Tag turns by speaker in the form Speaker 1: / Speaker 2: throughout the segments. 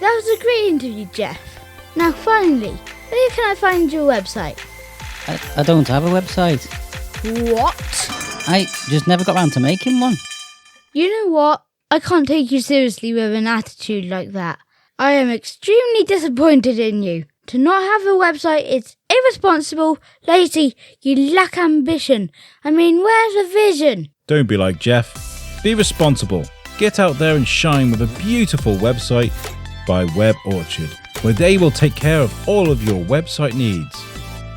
Speaker 1: That was a great interview, Jeff. Now, finally, where can I find your website?
Speaker 2: I don't have a website.
Speaker 1: What?
Speaker 2: I just never got around to making one.
Speaker 1: You know what? I can't take you seriously with an attitude like that. I am extremely disappointed in you. To not have a website is irresponsible, lazy, you lack ambition. I mean, where's the vision?
Speaker 3: Don't be like Jeff. Be responsible. Get out there and shine with a beautiful website by Web Orchard, where they will take care of all of your website needs.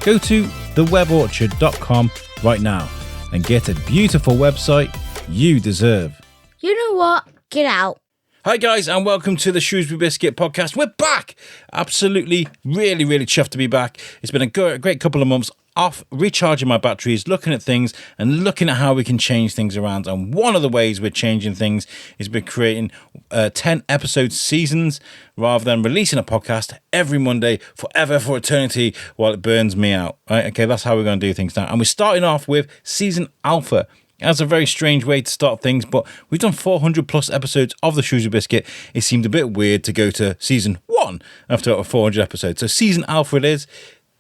Speaker 3: Go to theweborchard.com right now and get a beautiful website you deserve.
Speaker 1: You know what? Get out.
Speaker 3: Hi guys, and welcome to the Shrewsbury Biscuit podcast. We're back! Absolutely, really chuffed to be back. It's been a great couple of months off, recharging my batteries, looking at things and looking at how we can change things around. And one of the ways we're changing things is by creating 10 episode seasons rather than releasing a podcast every Monday forever for eternity while it burns me out. Right? Okay, that's how we're going to do things now. And we're starting off with Season Alpha. That's a very strange way to start things, but we've done 400 plus episodes of the Shrewsbury Biscuit. It seemed a bit weird to go to Season 1 after 400 episodes. So Season Alpha it is.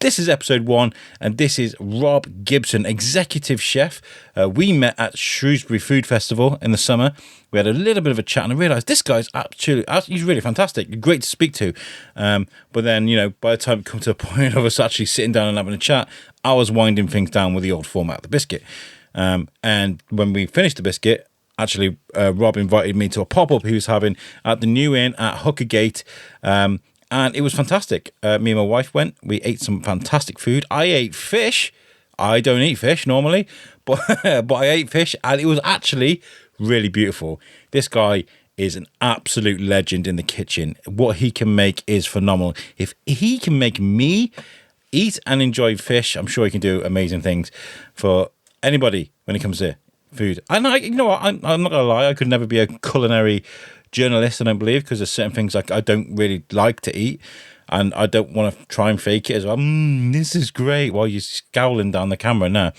Speaker 3: This is episode 1, and this is Rob Gibson, executive chef. We met at Shrewsbury Food Festival in the summer. We had a little bit of a chat, and I realised this guy's he's really fantastic, great to speak to. But then, by the time it come to a point of us actually sitting down and having a chat, I was winding things down with the old format of the biscuit. And when we finished the biscuit, actually, Rob invited me to a pop-up he was having at the New Inn at Hooker Gate. And it was fantastic. Me and my wife went. We ate some fantastic food. I ate fish. I don't eat fish normally, but I ate fish, and it was actually really beautiful. This guy is an absolute legend in the kitchen. What he can make is phenomenal. If he can make me eat and enjoy fish, I'm sure he can do amazing things for anybody when it comes to food. And you know what? I'm not gonna lie. I could never be a culinary journalist, I don't believe, because there's certain things like I don't really like to eat, and I don't want to try and fake it as well. This is great while you're scowling down the camera now.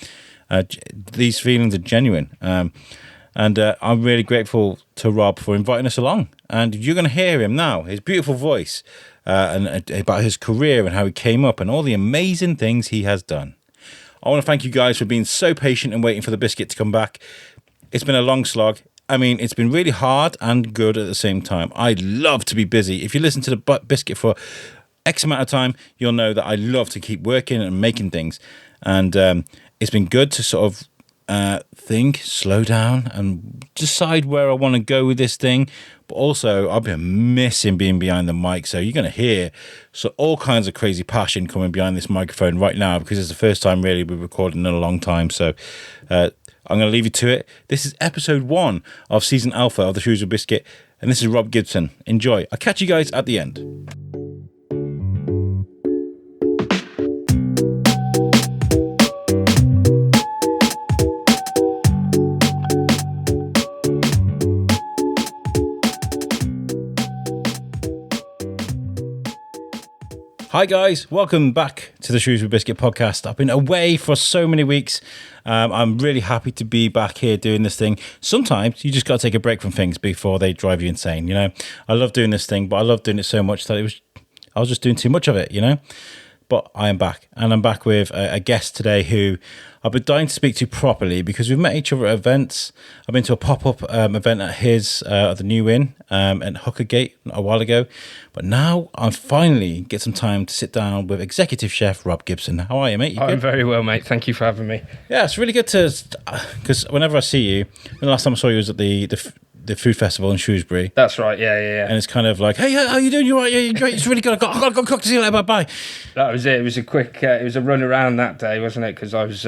Speaker 3: These feelings are genuine, and I'm really grateful to Rob for inviting us along. And you're going to hear him now, his beautiful voice, and about his career and how he came up and all the amazing things he has done. I want to thank you guys for being so patient and waiting for the biscuit to come back. It's been a long slog. I mean, it's been really hard and good at the same time. I love to be busy. If you listen to the biscuit for X amount of time, you'll know that I love to keep working and making things. And it's been good to sort of think, slow down, and decide where I want to go with this thing. But also, I've been missing being behind the mic. So you're going to hear all kinds of crazy passion coming behind this microphone right now, because it's the first time really we're recording in a long time. So I'm going to leave you to it. This is episode 1 of Season Alpha of the Shrewsbury Biscuit, and this is Rob Gibson. Enjoy. I'll catch you guys at the end. Hi guys, welcome back to the Shrewsbury Biscuit podcast. I've been away for so many weeks. I'm really happy to be back here doing this thing. Sometimes you just got to take a break from things before they drive you insane, I love doing this thing, but I love doing it so much that I was just doing too much of it, But I am back, and I'm back with a guest today who I've been dying to speak to properly, because we've met each other at events. I've been to a pop-up event at at the New Inn at Hooker Gate a while ago. But now I finally get some time to sit down with executive chef Rob Gibson. How are you, mate?
Speaker 4: I'm very well, mate. Thank you for having me.
Speaker 3: Yeah, it's really good because whenever I see you, the last time I saw you was at the food festival in Shrewsbury.
Speaker 4: That's right, yeah.
Speaker 3: And it's kind of like, hey, how you doing? You all right? Yeah, you're great. It's really good. I've got to cook. See you later. Bye.
Speaker 4: That was it. It was a quick, it was a run around that day, wasn't it? Because I was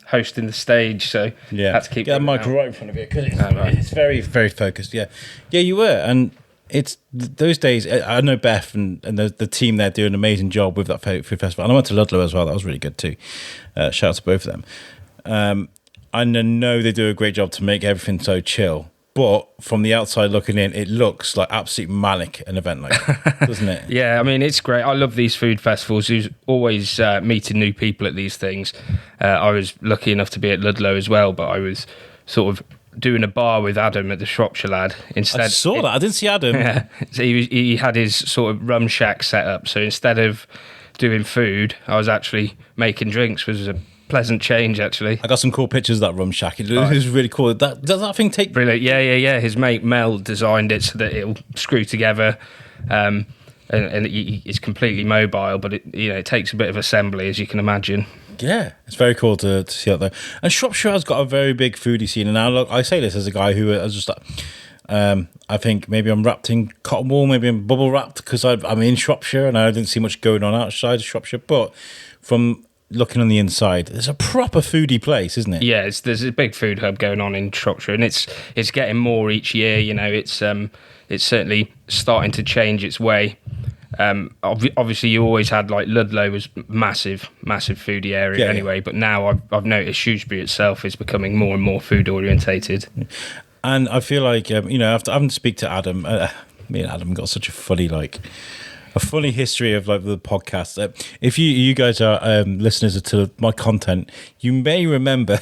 Speaker 4: hosting the stage, so
Speaker 3: yeah,
Speaker 4: had to keep
Speaker 3: the mic right in front of you, because it's very, very focused. Yeah, you were, and it's those days. I know Beth and the team there do an amazing job with that food festival. And I went to Ludlow as well. That was really good too. Shout out to both of them. I know they do a great job to make everything so chill. But from the outside looking in, it looks like absolute manic, an event like that, doesn't it?
Speaker 4: Yeah, I mean, it's great. I love these food festivals. There's always meeting new people at these things. I was lucky enough to be at Ludlow as well, but I was sort of doing a bar with Adam at the Shropshire Lad. Instead,
Speaker 3: I saw that. I didn't see Adam.
Speaker 4: Yeah, so he had his sort of rum shack set up. So instead of doing food, I was actually making drinks, which was a pleasant change, actually.
Speaker 3: I got some cool pictures of that rum shack. It was really cool. Does that thing take...
Speaker 4: Brilliant. Yeah. His mate Mel designed it so that it'll screw together. And it's completely mobile, but it takes a bit of assembly, as you can imagine.
Speaker 3: Yeah, it's very cool to see that there. And Shropshire has got a very big foodie scene. And now, look, I say this as a guy who has just... I think maybe I'm wrapped in cotton wool, maybe I'm bubble wrapped because I'm in Shropshire and I didn't see much going on outside of Shropshire. But from looking on the inside, there's a proper foodie place, isn't it?
Speaker 4: Yeah, there's a big food hub going on in Shropshire, and it's getting more each year. It's certainly starting to change its way. Obviously, you always had like Ludlow was massive foodie area anyway, but now I've noticed Shrewsbury itself is becoming more and more food orientated.
Speaker 3: And I feel like after having to speak to Adam, me and Adam got such a funny history of like the podcast. If you guys are listeners to my content, you may remember.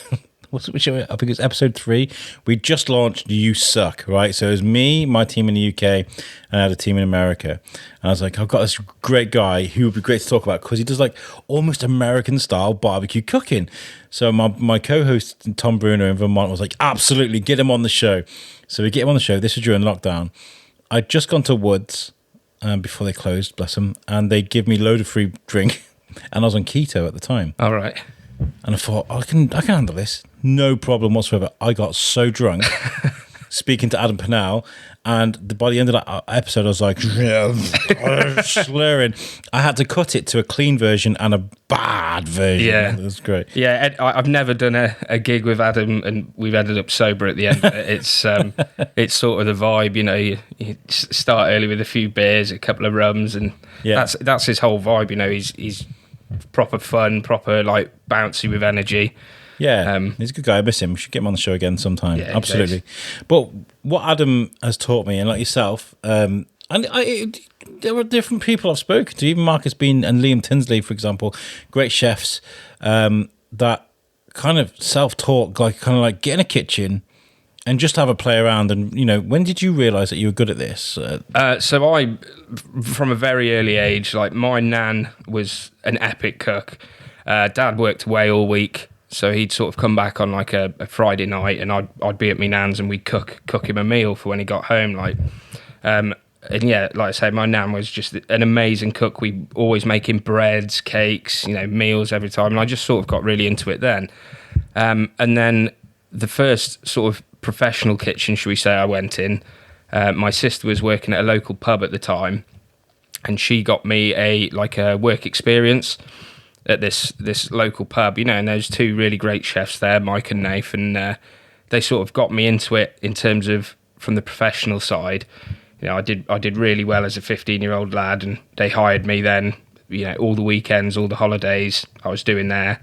Speaker 3: I think it's episode 3. We just launched You Suck, right? So it was me, my team in the UK, and I had a team in America. And I was like, I've got this great guy who would be great to talk about because he does like almost American-style barbecue cooking. So my co-host, Tom Bruno in Vermont, was like, absolutely, get him on the show. So we get him on the show. This was during lockdown. I'd just gone to Woods before they closed, bless them, and they give me a load of free drink. And I was on keto at the time.
Speaker 4: All right.
Speaker 3: And I thought, I can handle this. No problem whatsoever. I got so drunk speaking to Adam Pennell, and by the end of that episode, I was like, slurring. I had to cut it to a clean version and a bad version.
Speaker 4: Yeah.
Speaker 3: It was great.
Speaker 4: Yeah, I've never done a gig with Adam, and we've ended up sober at the end of it. It's sort of the vibe, you start early with a few beers, a couple of rums, and that's his whole vibe, he's proper fun, proper like bouncy with energy.
Speaker 3: Yeah, he's a good guy. I miss him. We should get him on the show again sometime.
Speaker 4: Yeah,
Speaker 3: absolutely. But what Adam has taught me, and like yourself, there are different people I've spoken to, even Marcus Bean and Liam Tinsley, for example, great chefs that kind of self-taught, like get in a kitchen and just have a play around. And, when did you realise that you were good at this?
Speaker 4: So I, from a very early age, like my nan was an epic cook. Dad worked away all week, so he'd sort of come back on like a Friday night, and I'd be at my nan's and we'd cook him a meal for when he got home. And yeah, like I say, my nan was just an amazing cook. We always making breads, cakes, meals every time, and I just sort of got really into it then. And then the first sort of professional kitchen, should we say, I went in, my sister was working at a local pub at the time, and she got me a work experience at this local pub, and there's 2 really great chefs there, Mike and Nath, and they sort of got me into it in terms of from the professional side. I did really well as a 15-year-old lad, and they hired me then, all the weekends, all the holidays I was doing there.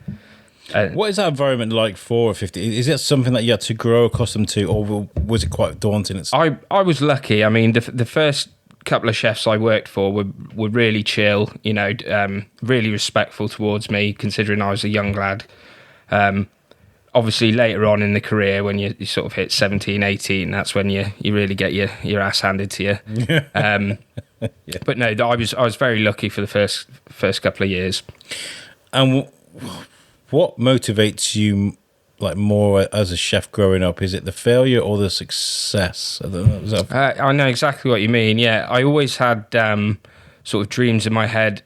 Speaker 3: What is that environment like for a 50? Is it something that you had to grow accustomed to, or was it quite daunting?
Speaker 4: I was lucky. I mean, the first couple of chefs I worked for were really chill, really respectful towards me, considering I was a young lad. Obviously, later on in the career, when you sort of hit 17, 18, that's when you really get your ass handed to you. Yeah. But no, I was very lucky for the first couple of years.
Speaker 3: And what motivates you like more as a chef growing up? Is it the failure or the success?
Speaker 4: I know exactly what you mean. Yeah, I always had sort of dreams in my head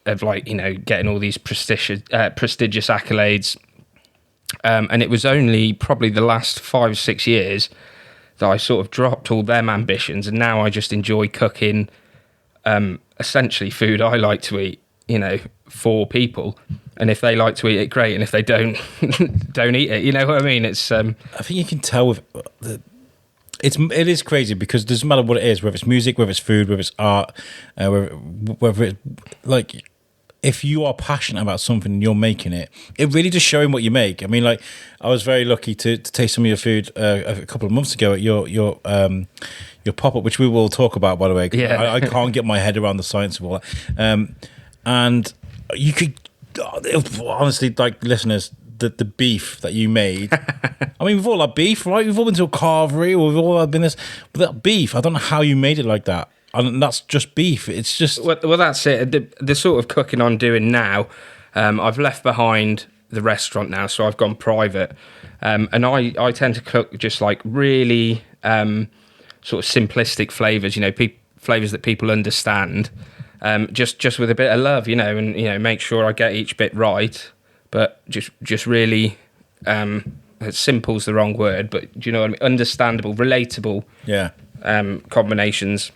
Speaker 4: of getting all these prestigious accolades, and it was only probably the last 5-6 years that I sort of dropped all them ambitions, and now I just enjoy cooking essentially food I like to eat, for people. And if they like to eat it, great. And if they don't, don't eat it. You know what I mean? It's. I
Speaker 3: think you can tell with it is crazy because it doesn't matter what it is, whether it's music, whether it's food, whether it's art, whether it's like, if you are passionate about something and you're making it, it really does show in what you make. I mean, like, I was very lucky to taste some of your food a couple of months ago at your pop up, which we will talk about, by the way.
Speaker 4: Yeah.
Speaker 3: I can't get my head around the science of all that, and you could. Honestly, like listeners, the beef that you made. I mean, we've all had beef, right? We've all been to a carvery, or we've all been this. But that beef, I don't know how you made it like that. And that's just beef. It's just...
Speaker 4: Well, that's it. The sort of cooking I'm doing now, I've left behind the restaurant now, so I've gone private. And I tend to cook just like really sort of simplistic flavours, flavours that people understand, just with a bit of love, and, make sure I get each bit right. But just really, simple's the wrong word, but do you know what I mean? Understandable, relatable combinations.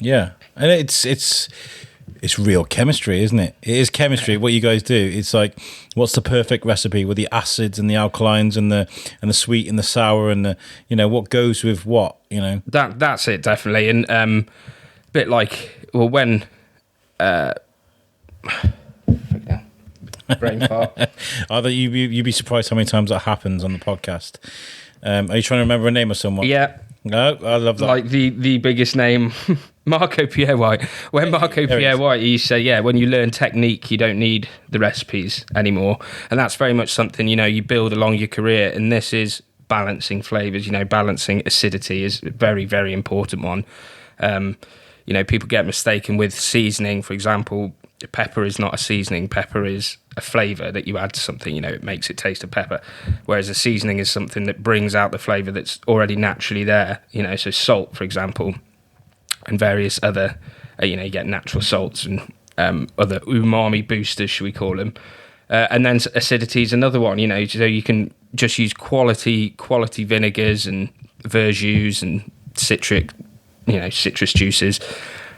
Speaker 3: Yeah, and it's real chemistry, isn't it? It is chemistry. What you guys do, it's like, what's the perfect recipe with the acids and the alkalines and the sweet and the sour and the what goes with what,
Speaker 4: That's it, definitely. And bit like, well, when brain fart.
Speaker 3: Either you'd be surprised how many times that happens on the podcast. Are you trying to remember a name of someone?
Speaker 4: Yeah.
Speaker 3: No, I love that.
Speaker 4: Like the biggest name, Marco Pierre White. When Marco Pierre White, he said, when you learn technique, you don't need the recipes anymore. And that's very much something, you build along your career. And this is balancing flavours, balancing acidity is a very, very important one. People get mistaken with seasoning, for example. Pepper is not a seasoning. Pepper is a flavour that you add to something, it makes it taste of pepper. Whereas a seasoning is something that brings out the flavour that's already naturally there, so salt, for example, and various other, you get natural salts and other umami boosters, should we call them. And then acidity is another one, so you can just use quality vinegars and verjus and citric, citrus juices.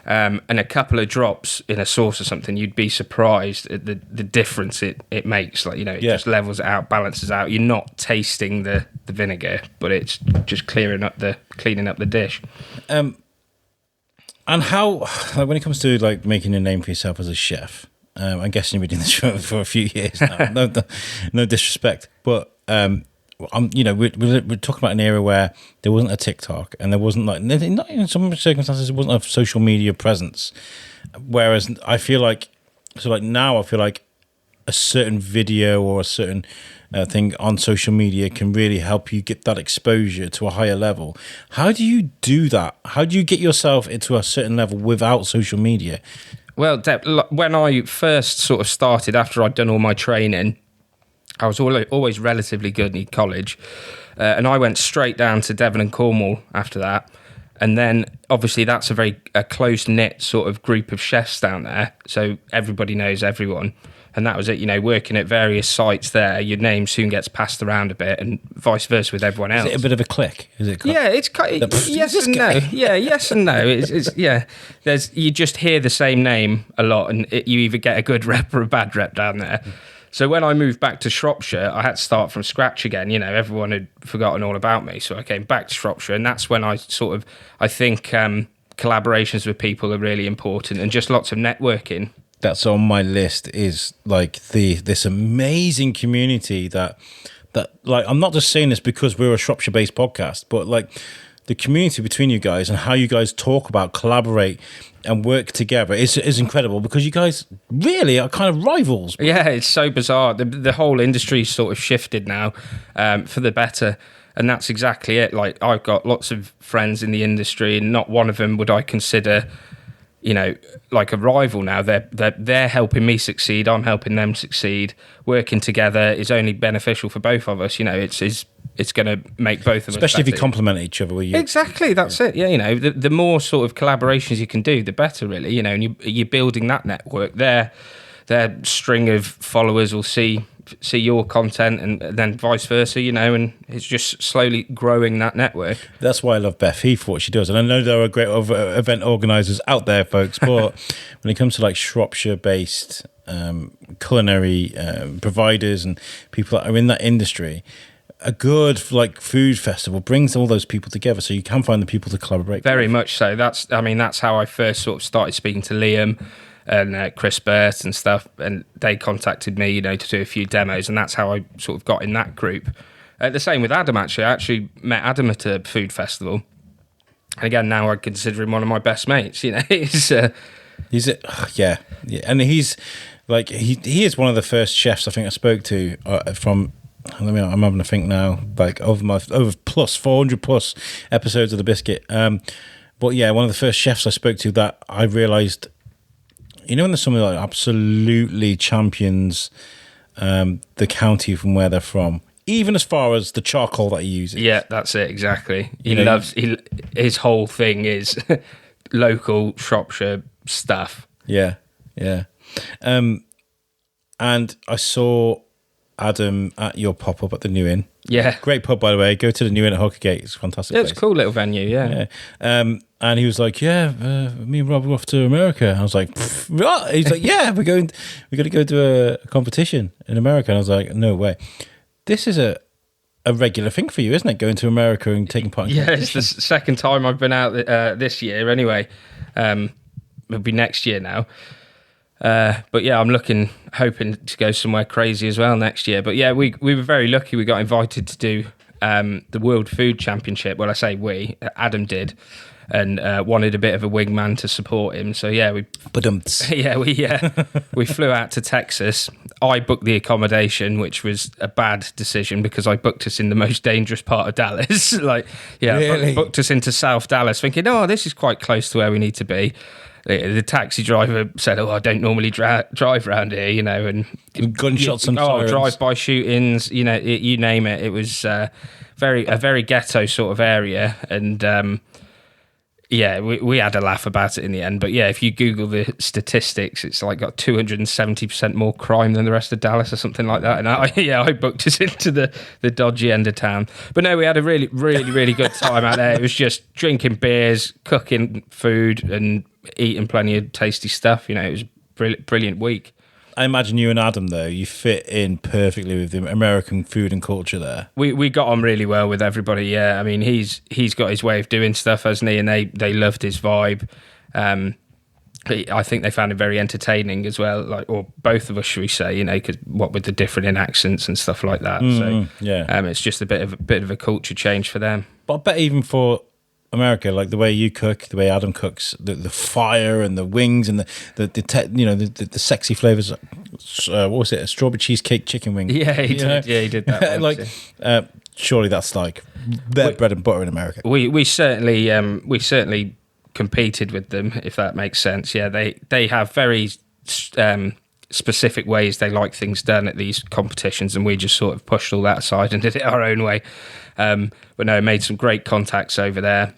Speaker 4: And a couple of drops in a sauce or something, you'd be surprised at the difference it makes. Like, it just levels it out, balances out. You're not tasting the vinegar, but it's just cleaning up the dish.
Speaker 3: And how, like, when it comes to like making a name for yourself as a chef, I'm guessing you've been doing this for a few years now. No disrespect, but we're talking about an era where there wasn't a TikTok and there wasn't not in some circumstances there wasn't a social media presence. Whereas I feel like now a certain video or a certain thing on social media can really help you get that exposure to a higher level. How do you do that? How do you get yourself into a certain level without social media?
Speaker 4: Well, when I first sort of started after I'd done all my training, I was always relatively good in college, and I went straight down to Devon and Cornwall after that. And then, obviously, that's a close-knit sort of group of chefs down there, so everybody knows everyone. And that was it, working at various sites there, your name soon gets passed around a bit, and vice versa with everyone else.
Speaker 3: Is it a bit of a clique? Is it?
Speaker 4: Yeah, it's yes and no. Yeah, yes and no. It's you just hear the same name a lot, and you either get a good rep or a bad rep down there. So when I moved back to Shropshire, I had to start from scratch again. Everyone had forgotten all about me. So I came back to Shropshire, and that's when I think collaborations with people are really important, and just lots of networking.
Speaker 3: That's on my list, is like this amazing community that like, I'm not just saying this because we're a Shropshire-based podcast, but like the community between you guys and how you guys talk about, collaborate and work together is incredible, because you guys really are kind of rivals.
Speaker 4: Yeah, it's so bizarre. The whole industry's sort of shifted now for the better, and that's exactly it. Like, I've got lots of friends in the industry, and not one of them would I consider, like a rival now. They're helping me succeed. I'm helping them succeed. Working together is only beneficial for both of us. It's going to make both of us
Speaker 3: especially
Speaker 4: better.
Speaker 3: If you complement each other.
Speaker 4: Exactly, that's it. Yeah, the more sort of collaborations you can do, the better, really. And you're building that network. Their string of followers will see your content, and then vice versa, and it's just slowly growing that network.
Speaker 3: That's why I love Beth Heath for what she does. And I know there are great event organisers out there, folks, but when it comes to like Shropshire-based culinary providers and people that are in that industry, a good like food festival brings all those people together, so you can find the people to collaborate.
Speaker 4: Very much so. That's how I first sort of started speaking to Liam and Chris Burt and stuff, and they contacted me, to do a few demos, and that's how I sort of got in that group. The same with Adam, actually. I actually met Adam at a food festival, and again, now I consider him one of my best mates. And
Speaker 3: like he is one of the first chefs I think I spoke to from. I'm having to think now, like over plus 400 plus episodes of the Biscuit. But yeah, one of the first chefs I spoke to that I realised, when there's somebody like absolutely champions the county from where they're from, even as far as the charcoal that he uses.
Speaker 4: Yeah, that's it, exactly. His whole thing is local Shropshire stuff.
Speaker 3: Yeah. And I saw Adam at your pop-up at the New Inn.
Speaker 4: Yeah.
Speaker 3: Great pub, by the way. Go to the New Inn at Hookergate. It's a fantastic
Speaker 4: Yeah,
Speaker 3: place.
Speaker 4: it's a cool little venue, yeah.
Speaker 3: And he was like, me and Rob are off to America. And I was like, what? He's like, yeah, we're going to go to a competition in America. And I was like, no way. This is a regular thing for you, isn't it? Going to America and taking part in
Speaker 4: it's the second time I've been out this year anyway. It'll be next year now. But yeah, I'm hoping to go somewhere crazy as well next year. But yeah, we were very lucky. We got invited to do the World Food Championship. Well, I say we, Adam did, and wanted a bit of a wingman to support him. So yeah, we flew out to Texas. I booked the accommodation, which was a bad decision because I booked us in the most dangerous part of Dallas.
Speaker 3: Really?
Speaker 4: Booked us into South Dallas, thinking, oh, this is quite close to where we need to be. The taxi driver said, "Oh, I don't normally drive around here, and
Speaker 3: gunshots and sirens.
Speaker 4: Drive-by shootings, you name it. It was a very ghetto sort of area, and we had a laugh about it in the end. But yeah, if you Google the statistics, it's like got 270% more crime than the rest of Dallas or something like that. And I booked us into the dodgy end of town. But no, we had a really, really, really good time out there. It was just drinking beers, cooking food, and eating plenty of tasty stuff. It was a brilliant week.
Speaker 3: I imagine you and Adam, though, you fit in perfectly with the American food and culture there.
Speaker 4: We got on really well with everybody, yeah. I mean, he's got his way of doing stuff, hasn't he? And they loved his vibe. I think they found it very entertaining as well, or both of us, should we say, because what with the different accents and stuff like that. It's just a bit of a culture change for them.
Speaker 3: But I bet even for America, like the way you cook, the way Adam cooks, the fire and the wings and the sexy flavors. What was it? A strawberry cheesecake chicken wing.
Speaker 4: Yeah, he did. Yeah, he did that. Once,
Speaker 3: surely that's like their bread and butter in America.
Speaker 4: We certainly competed with them, if that makes sense. Yeah, they have very specific ways they like things done at these competitions, and we just sort of pushed all that aside and did it our own way. But no, made some great contacts over there,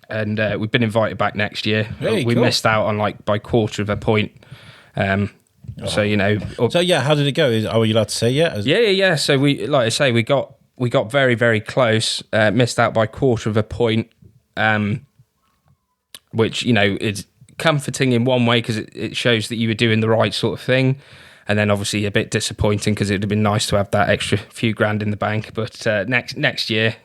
Speaker 4: and we've been invited back next year. We missed out on by quarter of a point. So yeah, how did it go? Are you allowed to say yet? Yeah. So we, like I say, we got very, very close. Missed out by quarter of a point, which is comforting in one way because it shows that you were doing the right sort of thing. And then obviously a bit disappointing because it would have been nice to have that extra few grand in the bank. But next year,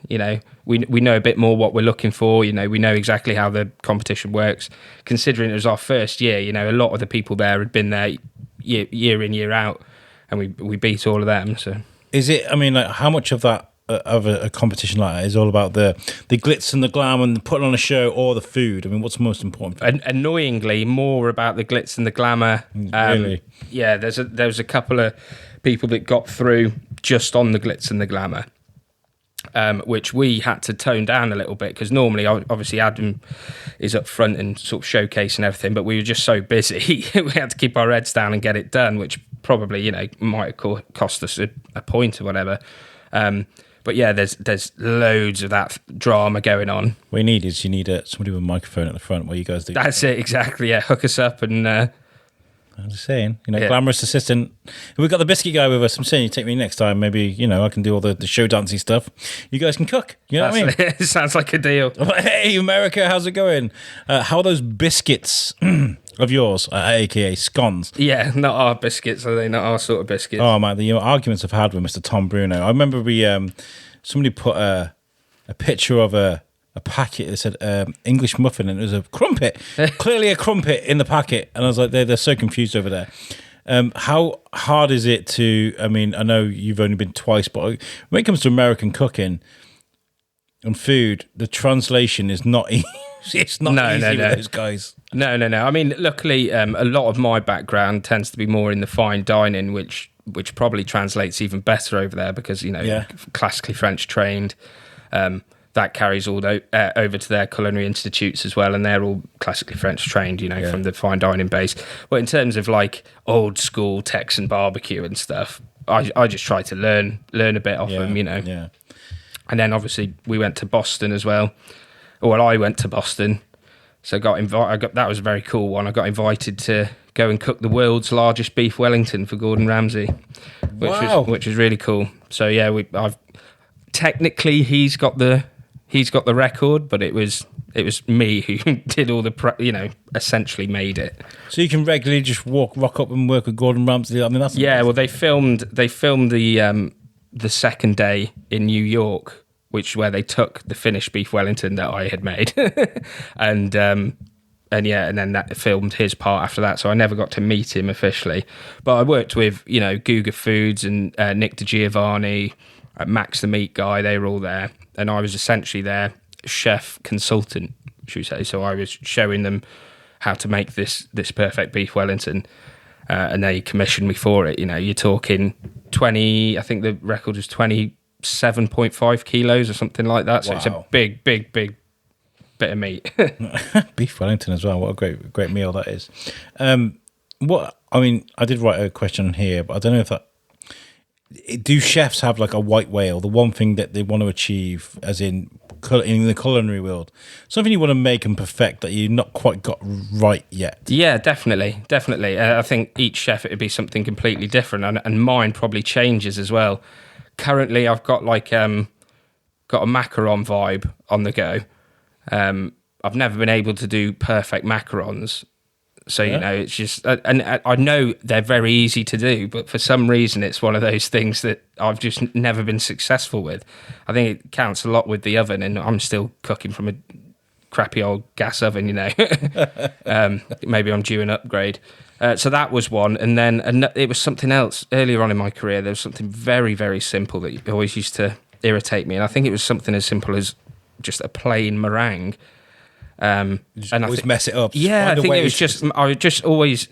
Speaker 4: we know a bit more what we're looking for. We know exactly how the competition works. Considering it was our first year, a lot of the people there had been there year in, year out, and we beat all of them. So
Speaker 3: is it? I mean, how much of that of a competition like that is all about the glitz and the glam and putting on a show, or the food? I mean, what's most important?
Speaker 4: Annoyingly, more about the glitz and the glamour.
Speaker 3: Really?
Speaker 4: Yeah, there was a couple of people that got through just on the glitz and the glamour, which we had to tone down a little bit because normally, obviously, Adam is up front and sort of showcasing everything, but we were just so busy we had to keep our heads down and get it done, which probably might have cost us a point or whatever. But yeah, there's loads of that drama going on.
Speaker 3: What you need somebody with a microphone at the front where you guys do.
Speaker 4: That's it, exactly. Yeah, hook us up and.
Speaker 3: I'm just saying, glamorous assistant. We've got the biscuit guy with us. I'm saying you take me next time. Maybe I can do all the show dancing stuff. You guys can cook. You know what I mean?
Speaker 4: It sounds like a deal.
Speaker 3: Hey, America, how's it going? How are those biscuits of yours, aka scones?
Speaker 4: Yeah, not our biscuits. Are they not our sort of biscuits?
Speaker 3: Oh man, the arguments I've had with Mr. Tom Bruno. I remember somebody put a picture of a packet that said English muffin, and it was a crumpet, clearly a crumpet in the packet, and I was like, they're so confused over there. How hard is it to? I mean, I know you've only been twice, but when it comes to American cooking, on food, the translation is not easy. It's not easy with those guys.
Speaker 4: No. I mean, luckily, a lot of my background tends to be more in the fine dining, which probably translates even better over there because, classically French trained. That carries all over to their culinary institutes as well, and they're all classically French trained, from the fine dining base. But in terms of like old school Texan barbecue and stuff, I just try to learn a bit off them,
Speaker 3: Yeah.
Speaker 4: And then obviously we went to Boston as well. Well, I went to Boston, so that was a very cool one. I got invited to go and cook the world's largest beef Wellington for Gordon Ramsay, which was really cool. So yeah, technically he's got the record, but it was me who did all the essentially made it.
Speaker 3: So you can regularly just rock up and work with Gordon Ramsay. I mean, that's amazing.
Speaker 4: Well, they filmed the second day in New York, where they took the finished beef Wellington that I had made, and then that filmed his part after that. So I never got to meet him officially, but I worked with Guga Foods and Nick DiGiovanni, Max the meat guy. They were all there, and I was essentially their chef consultant, should we say. So I was showing them how to make this perfect beef Wellington, and they commissioned me for it. You're talking 20. I think the record was 27.5 kilos or something like that. So It's a big bit of meat.
Speaker 3: Beef Wellington as well. What a great meal that is. I did write a question here, but I don't know if that. Do chefs have like a white whale? The one thing that they want to achieve, as in the culinary world, something you want to make and perfect that you've not quite got right yet. Yeah,
Speaker 4: definitely. I think each chef it would be something completely different, and mine probably changes as well. Currently, I've got got a macaron vibe on the go. I've never been able to do perfect macarons. So, it's just, and I know they're very easy to do, but for some reason, it's one of those things that I've just never been successful with. I think it counts a lot with the oven, and I'm still cooking from a crappy old gas oven, Maybe I'm due an upgrade. So that was one. And then it was something else earlier on in my career. There was something very, very simple that always used to irritate me. And I think it was something as simple as just a plain meringue.
Speaker 3: Mess it up.
Speaker 4: Yeah, I think it was I would just always,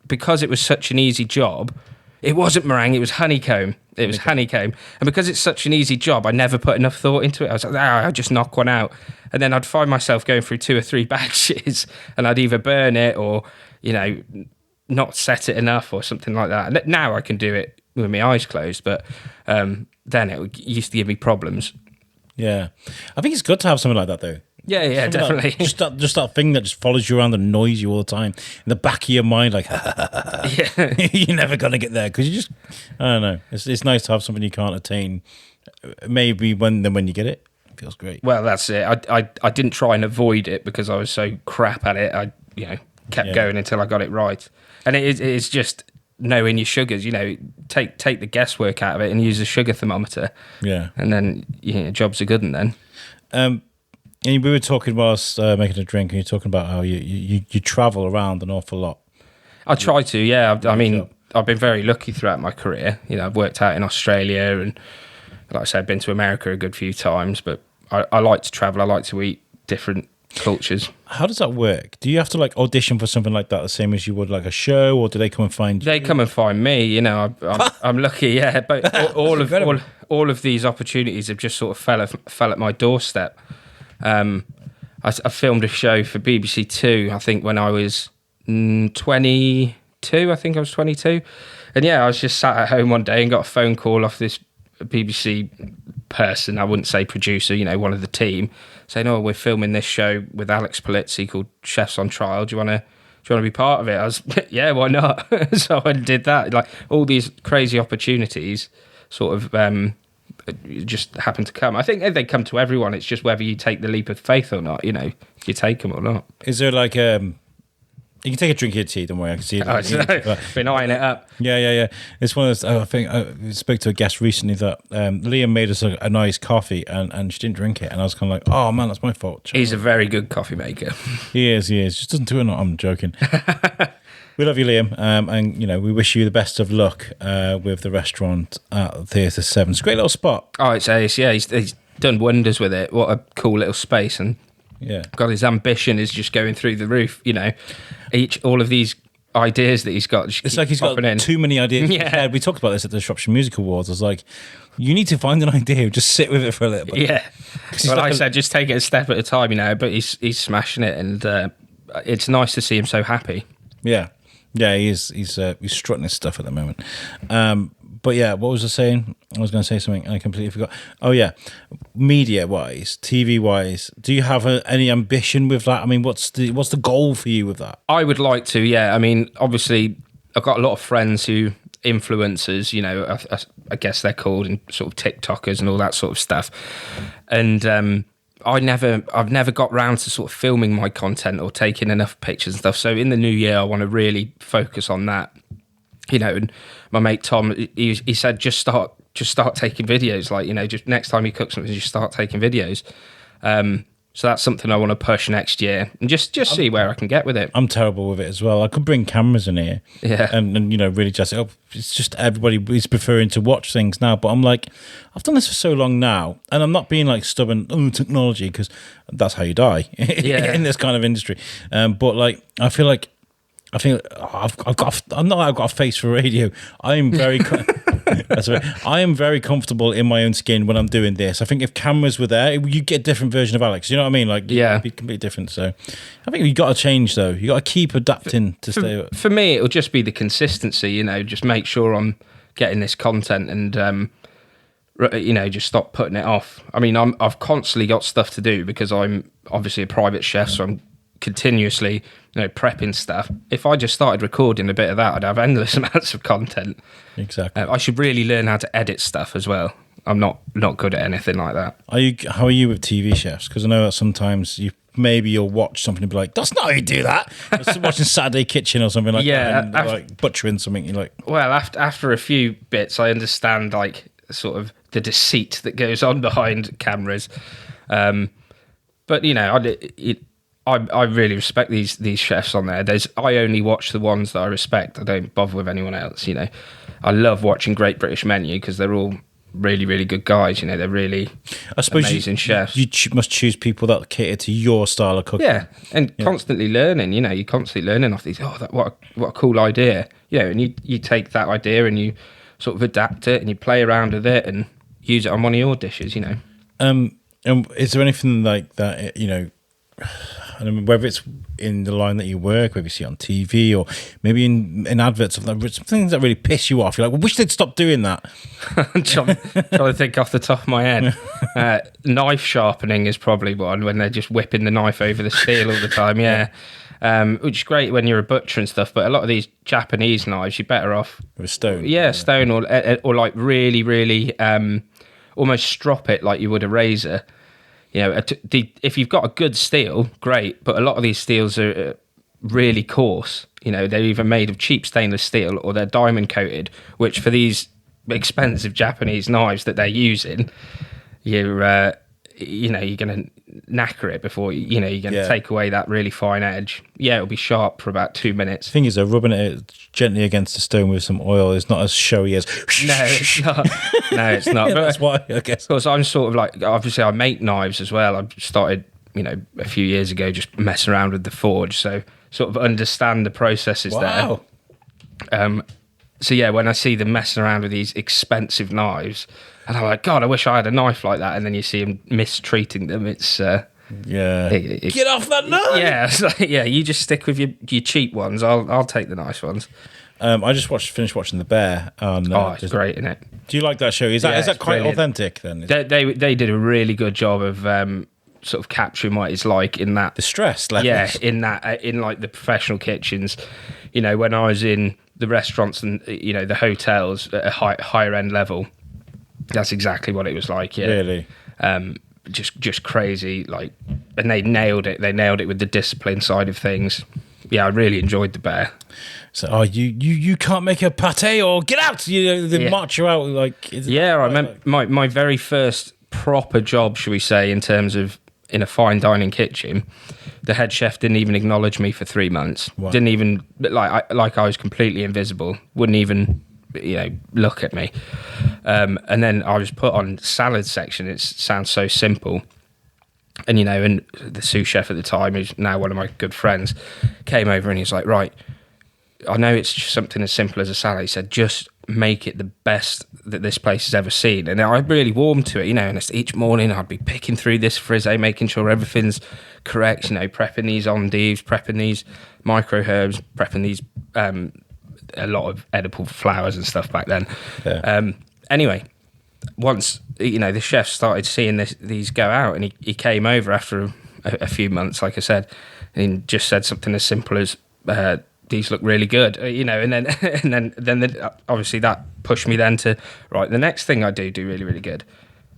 Speaker 4: because it was such an easy job, it wasn't meringue, it was honeycomb. It was honeycomb. And because it's such an easy job, I never put enough thought into it. I was like, I'll just knock one out. And then I'd find myself going through 2 or 3 batches, and I'd either burn it or, not set it enough or something like that. And now I can do it with my eyes closed, but then it used to give me problems.
Speaker 3: Yeah. I think it's good to have something like that, though.
Speaker 4: Yeah, definitely.
Speaker 3: Just that thing that just follows you around and annoys you all the time in the back of your mind, like, you're never gonna get there because you just, I don't know. It's nice to have something you can't attain. Maybe when you get it, it feels great.
Speaker 4: Well, that's it. I didn't try and avoid it because I was so crap at it. I kept going until I got it right. And it's just knowing your sugars. Take the guesswork out of it and use a sugar thermometer.
Speaker 3: Yeah,
Speaker 4: and then jobs are good. And then.
Speaker 3: And we were talking whilst making a drink, and you're talking about how you travel around an awful lot.
Speaker 4: I try to, yeah. I mean, I've been very lucky throughout my career. I've worked out in Australia, and like I said, I've been to America a good few times. But I like to travel. I like to eat different cultures.
Speaker 3: How does that work? Do you have to audition for something like that the same as you would like a show, or do they come and find you?
Speaker 4: They come and find me. I'm lucky, yeah. But all of these opportunities have just sort of fell at my doorstep. I filmed a show for BBC Two, I think, when I was 22. I think I was 22. And yeah, I was just sat at home one day and got a phone call off this BBC person, I wouldn't say producer, one of the team, saying, we're filming this show with Alex Polizzi called Chefs on Trial. Do you want to be part of it? I was, yeah, why not? So I did that. All these crazy opportunities sort of just happen to come. I think they come to everyone. It's just whether you take the leap of faith or not. You take them or not.
Speaker 3: Is there you can take a drink of your tea, don't worry. I can see it.
Speaker 4: Been eyeing it up.
Speaker 3: Yeah. It's one of those. I think I spoke to a guest recently that Liam made us a nice coffee and she didn't drink it, and I was kind of like, oh man, that's my fault.
Speaker 4: He's a very good coffee maker.
Speaker 3: He is. Just doesn't do it. I'm joking. We love you, Liam, and we wish you the best of luck with the restaurant at Theatre 7. It's a great little spot.
Speaker 4: Oh, it's ace. Yeah, he's done wonders with it. What a cool little space. And
Speaker 3: Yeah.
Speaker 4: God, his ambition is just going through the roof, all of these ideas that he's got.
Speaker 3: It's like he's got too many ideas.
Speaker 4: Yeah.
Speaker 3: We talked about this at the Shropshire Music Awards. I was like, you need to find an idea, just sit with it for a little bit.
Speaker 4: Yeah. Well, like I said, just take it a step at a time, but he's smashing it, and it's nice to see him so happy.
Speaker 3: Yeah. Yeah, he's strutting his stuff at the moment. But yeah, what was I saying? I was going to say something and I completely forgot. Oh yeah, media-wise, TV-wise, do you have any ambition with that? I mean, what's the goal for you with that?
Speaker 4: I would like to, yeah. I mean, obviously, I've got a lot of friends who influencers, I guess they're called, and sort of TikTokers and all that sort of stuff. And I've never got round to sort of filming my content or taking enough pictures and stuff. So in the new year, I want to really focus on that. And my mate Tom, he said, just start taking videos. Like, just next time you cook something, just start taking videos. So that's something I want to push next year and just see where I can get with it.
Speaker 3: I'm terrible with it as well. I could bring cameras in here, and really dress it up. It's just everybody is preferring to watch things now. But I'm like, I've done this for so long now, and I'm not being like stubborn. Technology, because that's how you die in this kind of industry. But like, I feel like I've got a face for radio. I am very. That's right. I am very comfortable in my own skin when I'm doing this. I think if cameras were there, you get a different version of Alex. You know what I mean? Like, it'd be completely different. So, I think you got to change though. You got to keep adapting to stay.
Speaker 4: For me, it'll just be the consistency. Just make sure I'm getting this content and just stop putting it off. I mean, I've constantly got stuff to do because I'm obviously a private chef, so I'm continuously prepping stuff. If I just started recording a bit of that, I'd have endless amounts of content.
Speaker 3: Exactly.
Speaker 4: I should really learn how to edit stuff as well. I'm not good at anything like that.
Speaker 3: How are you with TV chefs? Because I know that sometimes you'll watch something and be like, that's not how you do that. Watching Saturday Kitchen or something like that, and like butchering something, you're like,
Speaker 4: well, after a few bits, I understand like sort of the deceit that goes on behind cameras. But I really respect these chefs on there. I only watch the ones that I respect. I don't bother with anyone else. I love watching Great British Menu because they're all really, really good guys. They're really amazing chefs.
Speaker 3: You must choose people that cater to your style of cooking.
Speaker 4: Yeah, and constantly learning. You're constantly learning off these. What a cool idea. And you take that idea and you sort of adapt it and you play around with it and use it on one of your dishes.
Speaker 3: Is there anything like that? I don't know, whether it's in the line that you work, whether you see it on TV or maybe in adverts, some things that really piss you off. You're like, well, wish they'd stop doing that.
Speaker 4: I'm trying to think off the top of my head. Knife sharpening is probably one, when they're just whipping the knife over the steel all the time. Yeah. Which is great when you're a butcher and stuff, but a lot of these Japanese knives, you're better off
Speaker 3: with a stone.
Speaker 4: Yeah, stone or like really, really almost strop it like you would a razor. If you've got a good steel, great, but a lot of these steels are really coarse. They're either made of cheap stainless steel or they're diamond coated, which for these expensive Japanese knives that they're using, you're going to knacker it before you're going to take away that really fine edge. Yeah, it'll be sharp for about 2 minutes.
Speaker 3: The thing is, they're rubbing it gently against the stone with some oil. It's not as showy as.
Speaker 4: No, it's not. No, it's not. But
Speaker 3: that's why, I guess.
Speaker 4: Because I'm sort of like, obviously, I make knives as well. I started, a few years ago, just messing around with the forge, so sort of understand the processes there. So yeah, when I see them messing around with these expensive knives, and I'm like, God, I wish I had a knife like that. And then you see them mistreating them. It's
Speaker 3: get off that knife.
Speaker 4: Yeah, you just stick with your cheap ones. I'll take the nice ones.
Speaker 3: I just finished watching The Bear.
Speaker 4: It's great, isn't it?
Speaker 3: Do you like that show? Is that quite brilliant. Authentic then?
Speaker 4: They did a really good job of sort of capturing what it's like in that
Speaker 3: the stress levels.
Speaker 4: Yeah, in like the professional kitchens. When I was in the restaurants and the hotels at a higher end level, that's exactly what it was like. Yeah,
Speaker 3: really.
Speaker 4: Just crazy, like, and they nailed it. They nailed it with the discipline side of things. Yeah, I really enjoyed The Bear.
Speaker 3: So, you can't make a pate or get out. They march you out like.
Speaker 4: I remember my very first proper job, shall we say, in terms of in a fine dining kitchen. The head chef didn't even acknowledge me for 3 months. Wow. Didn't even I was completely invisible. Wouldn't even look at me. And then I was put on salad section. It sounds so simple. And, and the sous chef at the time, who's now one of my good friends, came over and he's like, right, I know it's just something as simple as a salad. He said, just make it the best that this place has ever seen. And I really warmed to it, and each morning I'd be picking through this frisée, making sure everything's correct, prepping these endives, prepping these micro herbs, prepping these, a lot of edible flowers and stuff back then.
Speaker 3: Yeah.
Speaker 4: Anyway, once, the chef started seeing these go out, and he came over after a few months, like I said, and just said something as simple as, these look really good, and then obviously that pushed me then to, right, the next thing I do really, really good.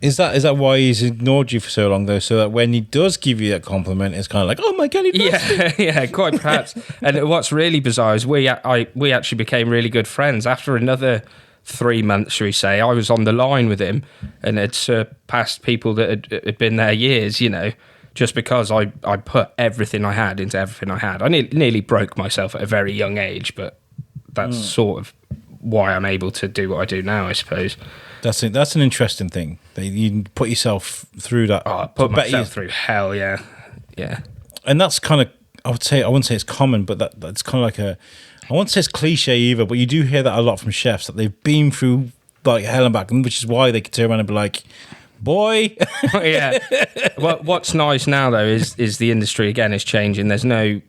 Speaker 3: Is that why he's ignored you for so long, though? So that when he does give you that compliment, it's kind of like, oh my God,
Speaker 4: yeah, quite perhaps. And what's really bizarre is we actually became really good friends. After another 3 months, shall we say, I was on the line with him and had surpassed people that had been there years, just because I put everything I had into everything I had. I nearly broke myself at a very young age, but that's sort of why I'm able to do what I do now, I suppose.
Speaker 3: That's an interesting thing, that you put yourself through that.
Speaker 4: Oh, I put myself through hell, yeah.
Speaker 3: And that's kind of, I wouldn't say it's common, but that's kind of like I won't say it's cliche either, but you do hear that a lot from chefs, that they've been through like hell and back, which is why they can turn around and be like, boy.
Speaker 4: Yeah. Well, what's nice now though is the industry again is changing. There's not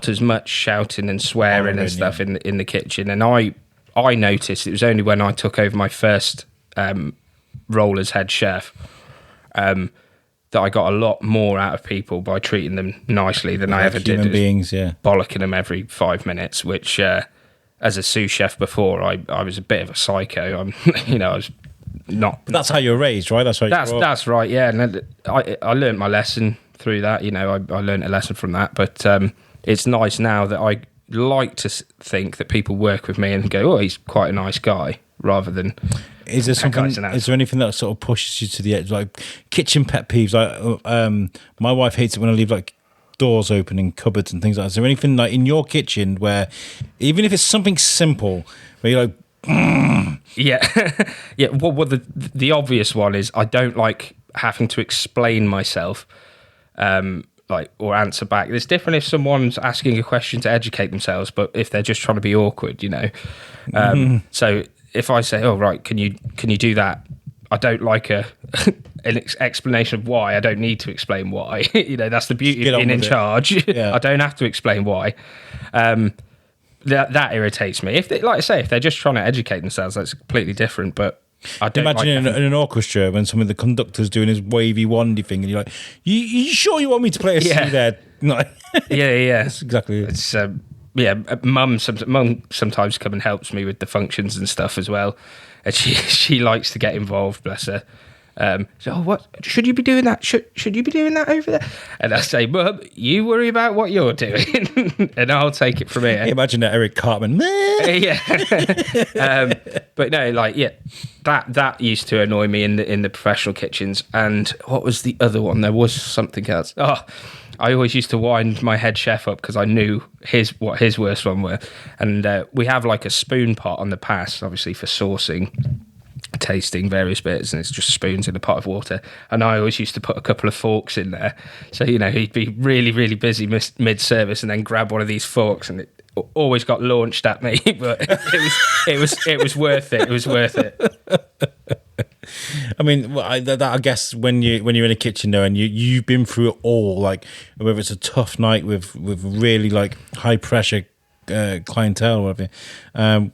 Speaker 4: as much shouting and swearing and stuff in the kitchen. And I noticed it was only when I took over my first role as head chef that I got a lot more out of people by treating them nicely than I ever did.
Speaker 3: Human beings, yeah.
Speaker 4: Bollocking them every 5 minutes, which as a sous chef before, I was a bit of a psycho. I was not.
Speaker 3: But that's how you were raised, right?
Speaker 4: That's right, yeah. And I learned my lesson through that. I learned a lesson from that. But it's nice now that I like to think that people work with me and go, oh, he's quite a nice guy, rather than.
Speaker 3: Is there anything that sort of pushes you to the edge, like kitchen pet peeves? Like my wife hates it when I leave like doors open in cupboards and things like that. Is there anything like in your kitchen where, even if it's something simple, where you're like,
Speaker 4: yeah, yeah. Well, the obvious one is I don't like having to explain myself, or answer back. It's different if someone's asking a question to educate themselves, but if they're just trying to be awkward, So if I say, "Oh, right, can you do that?" I don't like an explanation of why. I don't need to explain why. That's the beauty of being in charge. Yeah. I don't have to explain why. That irritates me. If they're just trying to educate themselves, that's completely different. But I don't
Speaker 3: imagine in an orchestra when some of the conductor's doing his wavy wandy thing, and you're like, "You sure you want me to play a scene there?" No.
Speaker 4: Yeah.
Speaker 3: That's exactly it.
Speaker 4: It's Mum sometimes come and helps me with the functions and stuff as well, and she likes to get involved. Bless her. So what should you be doing that? Should you be doing that over there? And I say, Mum, you worry about what you're doing, and I'll take it from here.
Speaker 3: Imagine that Eric Cartman.
Speaker 4: Yeah. But no, that used to annoy me in the professional kitchens. And what was the other one? There was something else. Oh, I always used to wind my head chef up because I knew what his worst one were. And we have like a spoon pot on the pass, obviously for saucing, tasting various bits, and it's just spoons in a pot of water. And I always used to put a couple of forks in there, so he'd be really, really busy mid-service and then grab one of these forks, and it always got launched at me. But it was worth it. It was worth it.
Speaker 3: I mean, I guess when you're in a kitchen though, and you've been through it all, like whether it's a tough night with really like high pressure clientele or whatever,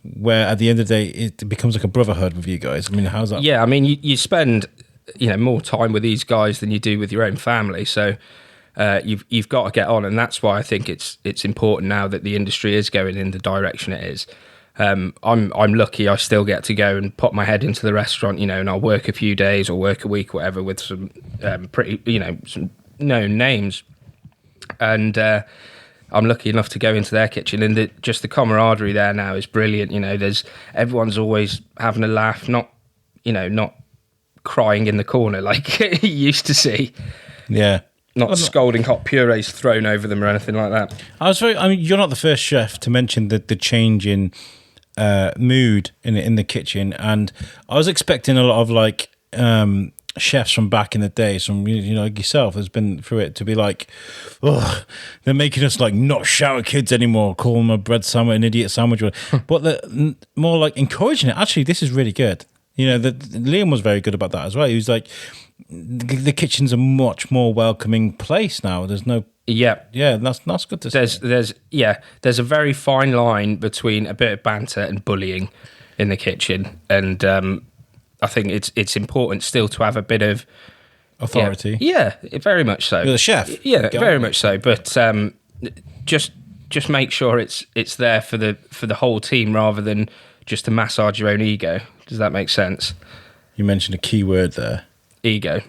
Speaker 3: where at the end of the day it becomes like a brotherhood with you guys. I mean, how's that?
Speaker 4: Yeah, I mean, you spend more time with these guys than you do with your own family, so you've got to get on, and that's why I think it's important now that the industry is going in the direction it is. I'm lucky I still get to go and pop my head into the restaurant, and I'll work a few days or work a week, whatever, with some pretty some known names, and I'm lucky enough to go into their kitchen, and just the camaraderie there now is brilliant. Everyone's always having a laugh, not crying in the corner like you used to see.
Speaker 3: Yeah.
Speaker 4: Not scalding hot purees thrown over them or anything like that.
Speaker 3: You're not the first chef to mention the change in mood in the kitchen, and I was expecting a lot of like chefs from back in the day, some like yourself has been through it, to be like, oh, they're making us like not shout at kids anymore, call them a bread sandwich, an idiot sandwich, but the more like encouraging it. Actually, this is really good. Liam was very good about that as well. He was like, the kitchen's a much more welcoming place now. There's no that's good to see.
Speaker 4: There's a very fine line between a bit of banter and bullying in the kitchen, and I think it's important still to have a bit of
Speaker 3: authority.
Speaker 4: Yeah, very much so.
Speaker 3: You're the chef.
Speaker 4: Yeah, very much so. But just make sure it's there for the whole team rather than just to massage your own ego. Does that make sense?
Speaker 3: You mentioned a key word there.
Speaker 4: Ego.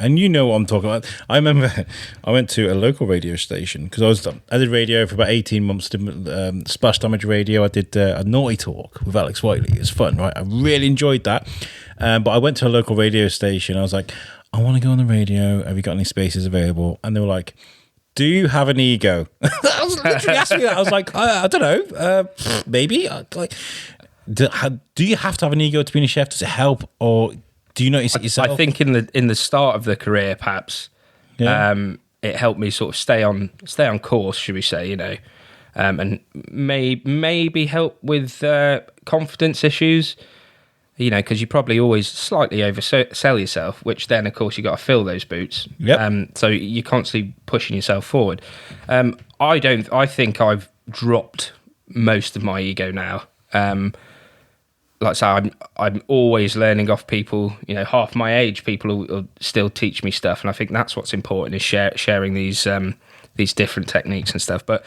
Speaker 3: And you know what I'm talking about. I remember I went to a local radio station because I did radio for about 18 months. Did Splash Damage Radio. I did a Naughty Talk with Alex Whiteley. It was fun, right? I really enjoyed that. But I went to a local radio station. I was like, I want to go on the radio. Have you got any spaces available? And they were like, do you have an ego? I was literally asking me that. I was like, I don't know. Maybe. Do you have to have an ego to be a chef? Does it help, or do you notice it yourself?
Speaker 4: I think in the start of the career, perhaps, it helped me sort of stay on course, should we say, and maybe help with confidence issues, because you probably always slightly oversell yourself, which then, of course, you got to fill those boots.
Speaker 3: Yep.
Speaker 4: So you're constantly pushing yourself forward. I think I've dropped most of my ego now. Like I say, I'm always learning off people, half my age, people who still teach me stuff, and I think that's what's important, is sharing these different techniques and stuff. But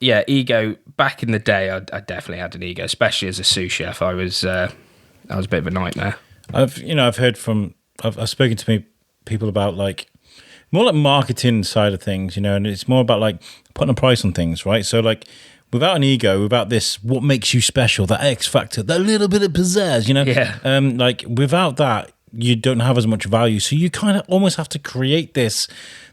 Speaker 4: ego. Back in the day, I definitely had an ego, especially as a sous chef. I was a bit of a nightmare.
Speaker 3: I've spoken to people about like more like marketing side of things, and it's more about like putting a price on things, right? So like, without an ego, without this, what makes you special, that X factor, that little bit of pizzazz,
Speaker 4: Yeah.
Speaker 3: Like without that, you don't have as much value. So you kind of almost have to create this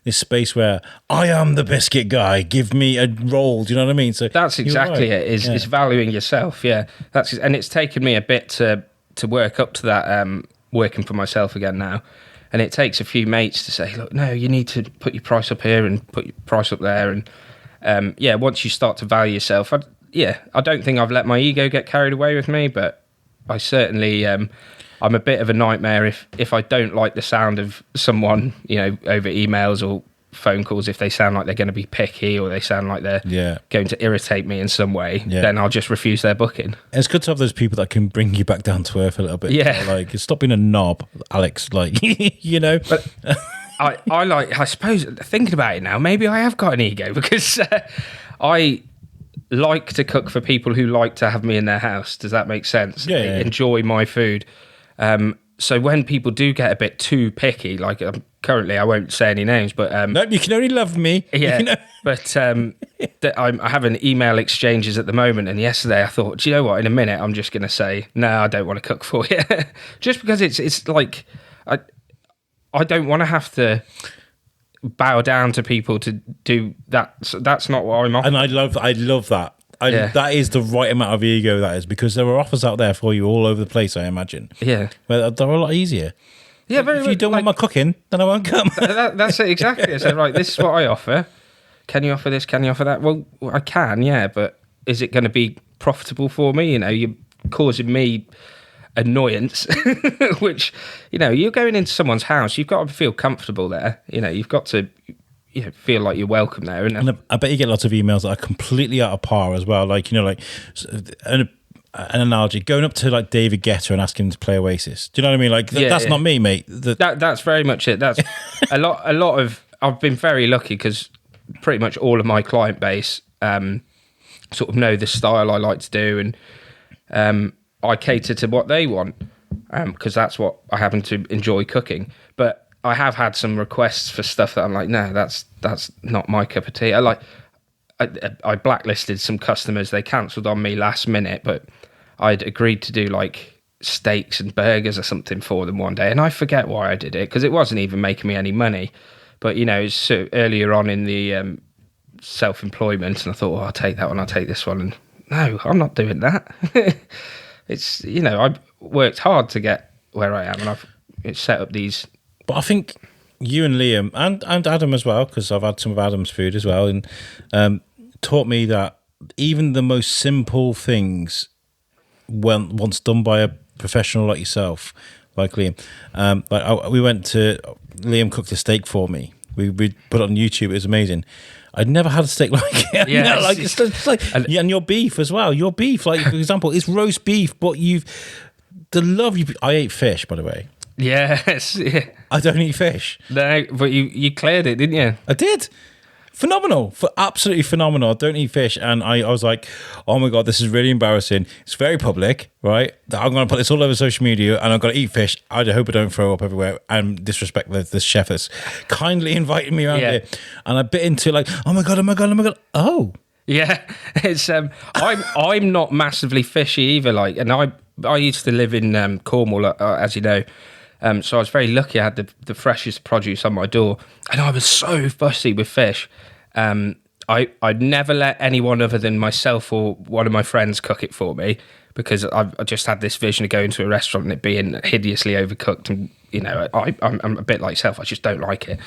Speaker 3: space where I am the biscuit guy. Give me a roll. Do you know what I mean? So
Speaker 4: that's exactly it. Is valuing yourself. Yeah. And it's taken me a bit to work up to that. Working for myself again now, and it takes a few mates to say, look, no, you need to put your price up here and put your price up there, and once you start to value yourself, I don't think I've let my ego get carried away with me, but I certainly, I'm a bit of a nightmare if I don't like the sound of someone, over emails or phone calls. If they sound like they're going to be picky, or they sound like they're going to irritate me in some way, then I'll just refuse their booking.
Speaker 3: It's good to have those people that can bring you back down to earth a little bit.
Speaker 4: Yeah.
Speaker 3: Like, stop being a knob, Alex, like, But
Speaker 4: I suppose, thinking about it now, maybe I have got an ego, because I like to cook for people who like to have me in their house. Does that make sense?
Speaker 3: Yeah.
Speaker 4: Enjoy my food. So when people do get a bit too picky, like currently, I won't say any names, but
Speaker 3: no, you can only love me.
Speaker 4: Yeah, but I'm having email exchanges at the moment, and yesterday I thought, do you know what? In a minute, I'm just going to say, no, I don't want to cook for you, just because it's like I don't want to have to bow down to people to do that. So that's not what I'm offering.
Speaker 3: And I love that. That is the right amount of ego, that is, because there are offers out there for you all over the place, I imagine.
Speaker 4: Yeah.
Speaker 3: Well, they're a lot easier.
Speaker 4: Yeah, very
Speaker 3: If you don't want my cooking, then I won't come.
Speaker 4: That's it, exactly. I said, right, this is what I offer. Can you offer this? Can you offer that? Well, I can, yeah, but is it going to be profitable for me? You're causing me annoyance, which, you're going into someone's house, you've got to feel comfortable there. You've got to feel like you're welcome there.
Speaker 3: And I bet you get lots of emails that are completely out of par as well. Like, like an analogy, going up to like David Guetta and asking him to play Oasis. Do you know what I mean? Like, that's not me, mate.
Speaker 4: That's very much it. That's a lot of, I've been very lucky because pretty much all of my client base sort of know the style I like to do, and I cater to what they want because that's what I happen to enjoy cooking. But I have had some requests for stuff that I'm like, no, that's not my cup of tea. I blacklisted some customers. They cancelled on me last minute, but I'd agreed to do like steaks and burgers or something for them one day, and I forget why I did it because it wasn't even making me any money. But it's so earlier on in the self-employment, and I thought, I'll take that one, I'll take this one, and no, I'm not doing that. It's, I worked hard to get where I am, and it's set up these.
Speaker 3: But I think you and Liam and Adam as well, because I've had some of Adam's food as well, and taught me that even the most simple things, once done by a professional like yourself, like Liam, we went to Liam cooked a steak for me. We put it on YouTube. It was amazing. I'd never had a steak like it.
Speaker 4: Yeah,
Speaker 3: it's like and your beef as well. Your beef, like for example, it's roast beef, but I ate fish, by the way.
Speaker 4: Yes, yeah.
Speaker 3: I don't eat fish.
Speaker 4: No, but you cleared it, didn't you?
Speaker 3: I did. Phenomenal. Absolutely phenomenal. I don't eat fish. And I was like, oh my God, this is really embarrassing. It's very public, right? I'm going to put this all over social media and I've got to eat fish. I hope I don't throw up everywhere and disrespect the chef that's kindly invited me around here. And I bit into like, oh my God. Oh.
Speaker 4: Yeah, it's I'm not massively fishy either. Like, and I used to live in Cornwall, as you know. So I was very lucky. I had the freshest produce on my door, and I was so fussy with fish. I'd never let anyone other than myself or one of my friends cook it for me, because I just had this vision of going to a restaurant and it being hideously overcooked. And I'm a bit like yourself. I just don't like it.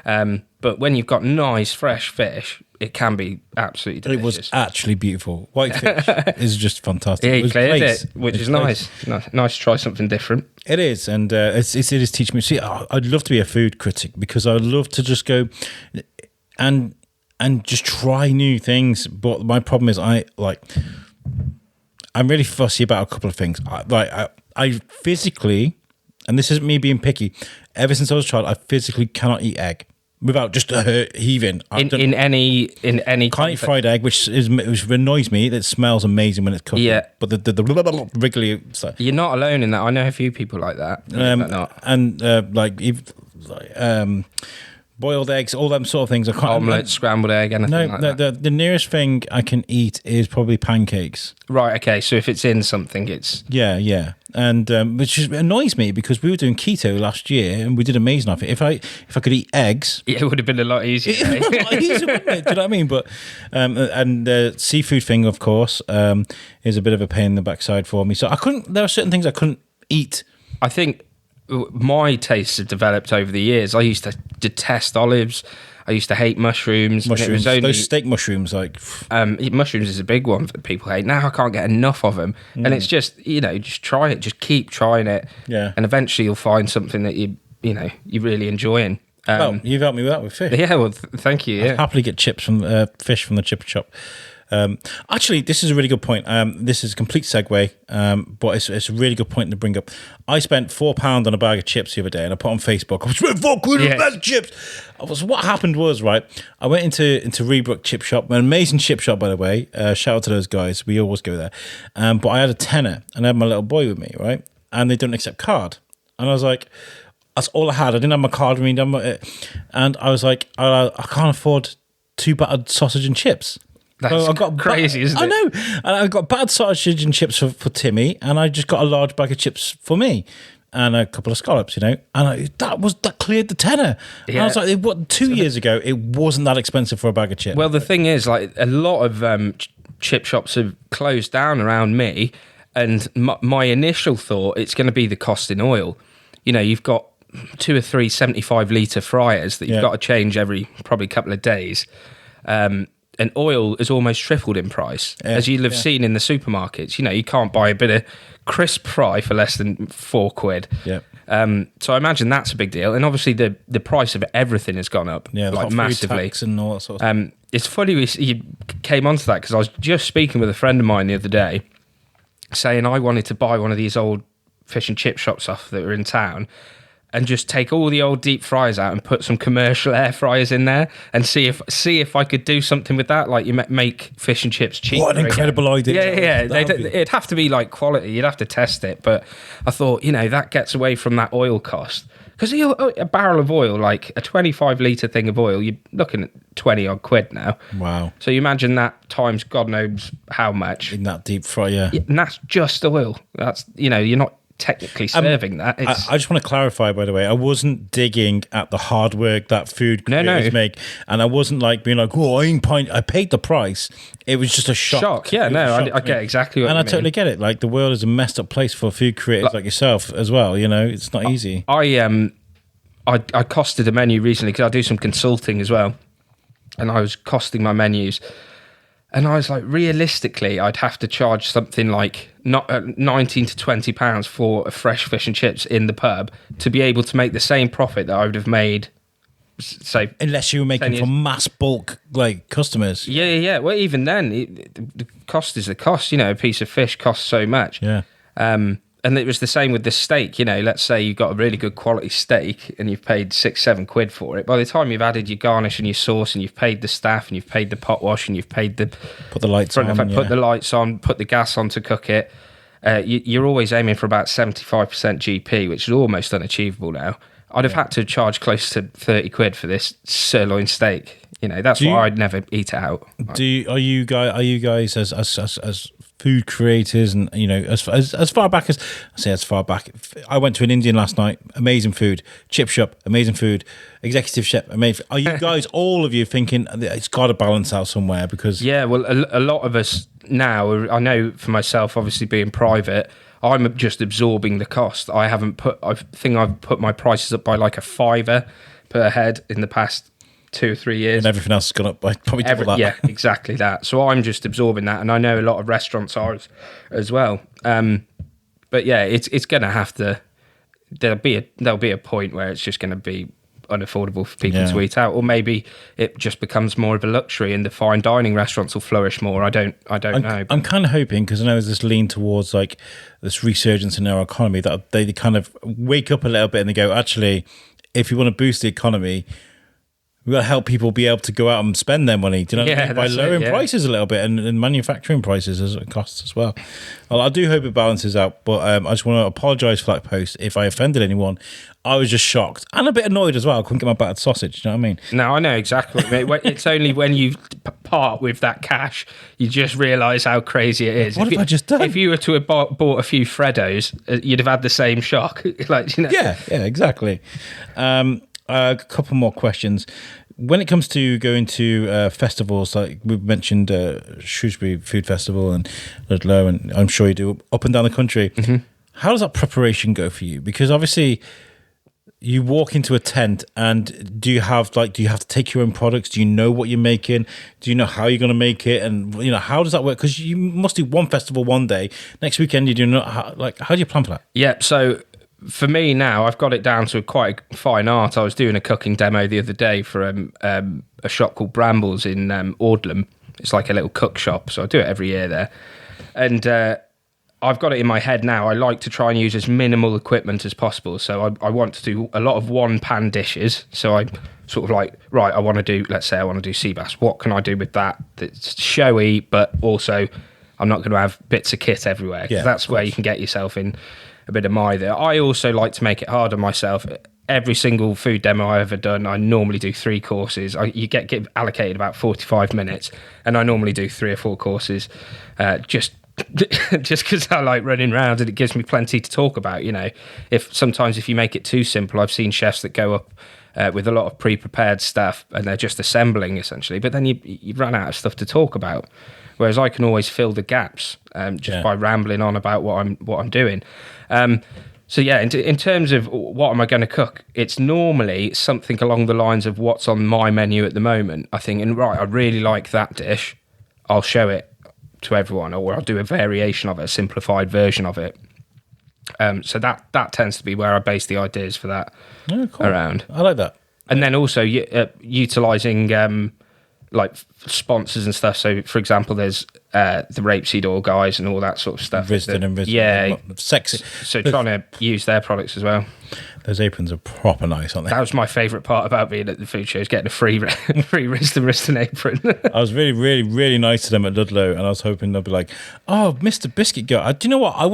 Speaker 4: But when you've got nice fresh fish, it can be absolutely delicious.
Speaker 3: It was actually beautiful. White fish is just fantastic.
Speaker 4: Yeah,
Speaker 3: it
Speaker 4: you
Speaker 3: was
Speaker 4: cleared
Speaker 3: place.
Speaker 4: it, which is nice. Nice to try something different.
Speaker 3: It is, and it is teaching me. See, I'd love to be a food critic because I love to just go and just try new things. But my problem is, I'm really fussy about a couple of things. I physically, and this isn't me being picky, ever since I was a child, I physically cannot eat egg without just heaving.
Speaker 4: In any
Speaker 3: Can't eat fried egg, which annoys me. It smells amazing when it's cooked.
Speaker 4: Yeah.
Speaker 3: But the wriggly stuff.
Speaker 4: You're not alone in that. I know a few people like that.
Speaker 3: Boiled eggs, all them sort of things. I can't.
Speaker 4: Omelette, scrambled egg, anything like that.
Speaker 3: The nearest thing I can eat is probably pancakes.
Speaker 4: Right. Okay. So if it's in something, it's
Speaker 3: yeah, and which annoys me because we were doing keto last year and we did amazing off it. If I could eat eggs,
Speaker 4: it would have been a lot easier.
Speaker 3: It would have been a lot easier, wouldn't it? Do you know what I mean? But and the seafood thing, of course, is a bit of a pain in the backside for me. So I couldn't. There are certain things I couldn't eat.
Speaker 4: I think my tastes have developed over the years. I used to detest olives. I used to hate mushrooms.
Speaker 3: Mushrooms, those steak mushrooms, like
Speaker 4: mushrooms is a big one that people hate. Now I can't get enough of them, and it's just just try it, just keep trying it, and eventually you'll find something that you really enjoying.
Speaker 3: Well, you've helped me with that with fish.
Speaker 4: Yeah, well, thank you.
Speaker 3: I'd happily get fish from the chip shop. Actually, this is a really good point. This is a complete segue, but it's a really good point to bring up. I spent £4 on a bag of chips the other day, and I put on Facebook, I spent £4 on a bag of chips. What happened was, right, I went into Rebrook Chip Shop, an amazing chip shop, by the way. Shout out to those guys. We always go there. But I had a tenner, and I had my little boy with me, right? And they don't accept card. And I was like, that's all I had. I didn't have my card with me. And I was like, I can't afford 2 battered sausage and chips.
Speaker 4: That's crazy, isn't it?
Speaker 3: I know. And I got bad sausage and chips for Timmy, and I just got a large bag of chips for me, and a couple of scallops, and that cleared the tenner. Yeah. And I was like, 2 years ago, it wasn't that expensive for a bag of chips.
Speaker 4: Well, the thing is, like, a lot of chip shops have closed down around me, and my initial thought, it's going to be the cost in oil. You've got 2 or 3 75-litre fryers that you've got to change every probably couple of days. And oil has almost tripled in price, as you'll have seen in the supermarkets. You can't buy a bit of crisp fry for less than £4.
Speaker 3: Yeah.
Speaker 4: So I imagine that's a big deal. And obviously the price of everything has gone up, massively.
Speaker 3: Tax and all that sort of stuff.
Speaker 4: It's funny you came onto that, because I was just speaking with a friend of mine the other day, saying I wanted to buy one of these old fish and chip shops off that were in town, and just take all the old deep fryers out and put some commercial air fryers in there, and see if I could do something with that. Like, you make fish and chips cheaper.
Speaker 3: What an incredible idea!
Speaker 4: Yeah. It'd have to be like quality. You'd have to test it. But I thought, that gets away from that oil cost, because a barrel of oil, like a 25-litre thing of oil, you're looking at 20 odd quid now.
Speaker 3: Wow!
Speaker 4: So you imagine that times God knows how much
Speaker 3: in that deep fryer.
Speaker 4: And that's just oil. That's you're not technically serving that. It's,
Speaker 3: I just want to clarify, by the way, I wasn't digging at the hard work that food creators make, and I wasn't like being like, oh, I paid the price. It was just a shock.
Speaker 4: Yeah,
Speaker 3: It was
Speaker 4: no,
Speaker 3: a shock
Speaker 4: I
Speaker 3: to
Speaker 4: get
Speaker 3: me.
Speaker 4: exactly what
Speaker 3: and
Speaker 4: you
Speaker 3: I totally
Speaker 4: mean.
Speaker 3: get it. Like, the world is a messed up place for food creators like yourself as well. You know, it's not easy.
Speaker 4: I costed a menu recently because I do some consulting as well, and I was costing my menus, and I was like, realistically, I'd have to charge something like not £19 to £20 for a fresh fish and chips in the pub to be able to make the same profit that I would have made, say,
Speaker 3: Unless you were making for mass bulk like customers.
Speaker 4: Yeah. Well, even then, the cost is the cost. You know, a piece of fish costs so much.
Speaker 3: Yeah.
Speaker 4: And it was the same with the steak. You know, let's say you've got a really good quality steak and you've paid £6-7 for it. By the time you've added your garnish and your sauce and you've paid the staff and you've paid the pot wash and you've paid the
Speaker 3: Put the lights on.
Speaker 4: put the lights on, put the gas on to cook it, you're always aiming for about 75% GP, which is almost unachievable now. I'd have had to charge close to £30 for this sirloin steak. You know, that's why I'd never eat it out.
Speaker 3: Are you guys as food creators, and you know, as far back as I went to an Indian last night, amazing food, chip shop, amazing food, executive chef, amazing. Are you guys, all of you, thinking it's got to balance out somewhere? Because
Speaker 4: yeah, well, a lot of us now, I know for myself, obviously being private, I'm just absorbing the cost. I think I've put my prices up by like a £5 per head in the past 2 or 3 years.
Speaker 3: and everything else has gone up by probably double that.
Speaker 4: Yeah, exactly that. So I'm just absorbing that, and I know a lot of restaurants are as well. But yeah, it's going to have to. There'll be a point where it's just going to be unaffordable for people to eat out, or maybe it just becomes more of a luxury, and the fine dining restaurants will flourish more. I don't know.
Speaker 3: I'm kind of hoping, because I know there's this lean towards like this resurgence in our economy, that they kind of wake up a little bit and they go, actually, if you want to boost the economy, we've got to help people be able to go out and spend their money. Do you know what I mean? By lowering prices a little bit, and manufacturing prices as costs as well. Well, I do hope it balances out, but I just want to apologise for that post if I offended anyone. I was just shocked and a bit annoyed as well. I couldn't get my battered sausage. Do you know what I mean?
Speaker 4: No, I know exactly. It's only when you part with that cash, you just realise how crazy it is.
Speaker 3: What have I just done?
Speaker 4: If you were to have bought a few Freddos, you'd have had the same shock. Like, you know.
Speaker 3: Yeah, exactly. A couple more questions. When it comes to going to festivals, like we've mentioned Shrewsbury Food Festival and Ludlow, and I'm sure you do up and down the country, how does that preparation go for you? Because obviously you walk into a tent, and do you have to take your own products? Do you know what you're making? Do you know how you're going to make it? And you know, how does that work? Because you must do one festival one day, next weekend you do not. How do you plan for that?
Speaker 4: Yeah, so for me now, I've got it down to quite a fine art. I was doing a cooking demo the other day for a shop called Brambles in Audlem. It's like a little cook shop, so I do it every year there. And I've got it in my head now. I like to try and use as minimal equipment as possible. So I want to do a lot of one-pan dishes. So I sort of like, right, let's say I want to do sea bass. What can I do with that that's showy, but also I'm not going to have bits of kit everywhere? Because that's where you can get yourself in a bit of mither. I also like to make it hard on myself. Every single food demo I've ever done, I normally do 3 courses. You get allocated about 45 minutes, and I normally do 3 or 4 courses, just because I like running around, and it gives me plenty to talk about. You know, if you make it too simple, I've seen chefs that go up with a lot of pre-prepared stuff, and they're just assembling essentially, but then you run out of stuff to talk about. Whereas I can always fill the gaps by rambling on about what I'm doing. So yeah, in terms of what am I going to cook, it's normally something along the lines of what's on my menu at the moment. I think, I really like that dish, I'll show it to everyone, or I'll do a variation of it, a simplified version of it. So that tends to be where I base the ideas for that around.
Speaker 3: I like that.
Speaker 4: And then also utilising like sponsors and stuff. So, for example, there's the rapeseed oil guys and all that sort of stuff.
Speaker 3: Risden.
Speaker 4: Yeah.
Speaker 3: Sexy.
Speaker 4: So trying to use their products as well.
Speaker 3: Those aprons are proper nice, aren't they?
Speaker 4: That was my favourite part about being at the food show, is getting a free Risden apron.
Speaker 3: I was really, really, really nice to them at Ludlow, and I was hoping they'd be like, "Oh, Mr. Biscuit Girl." Do you know what? I'm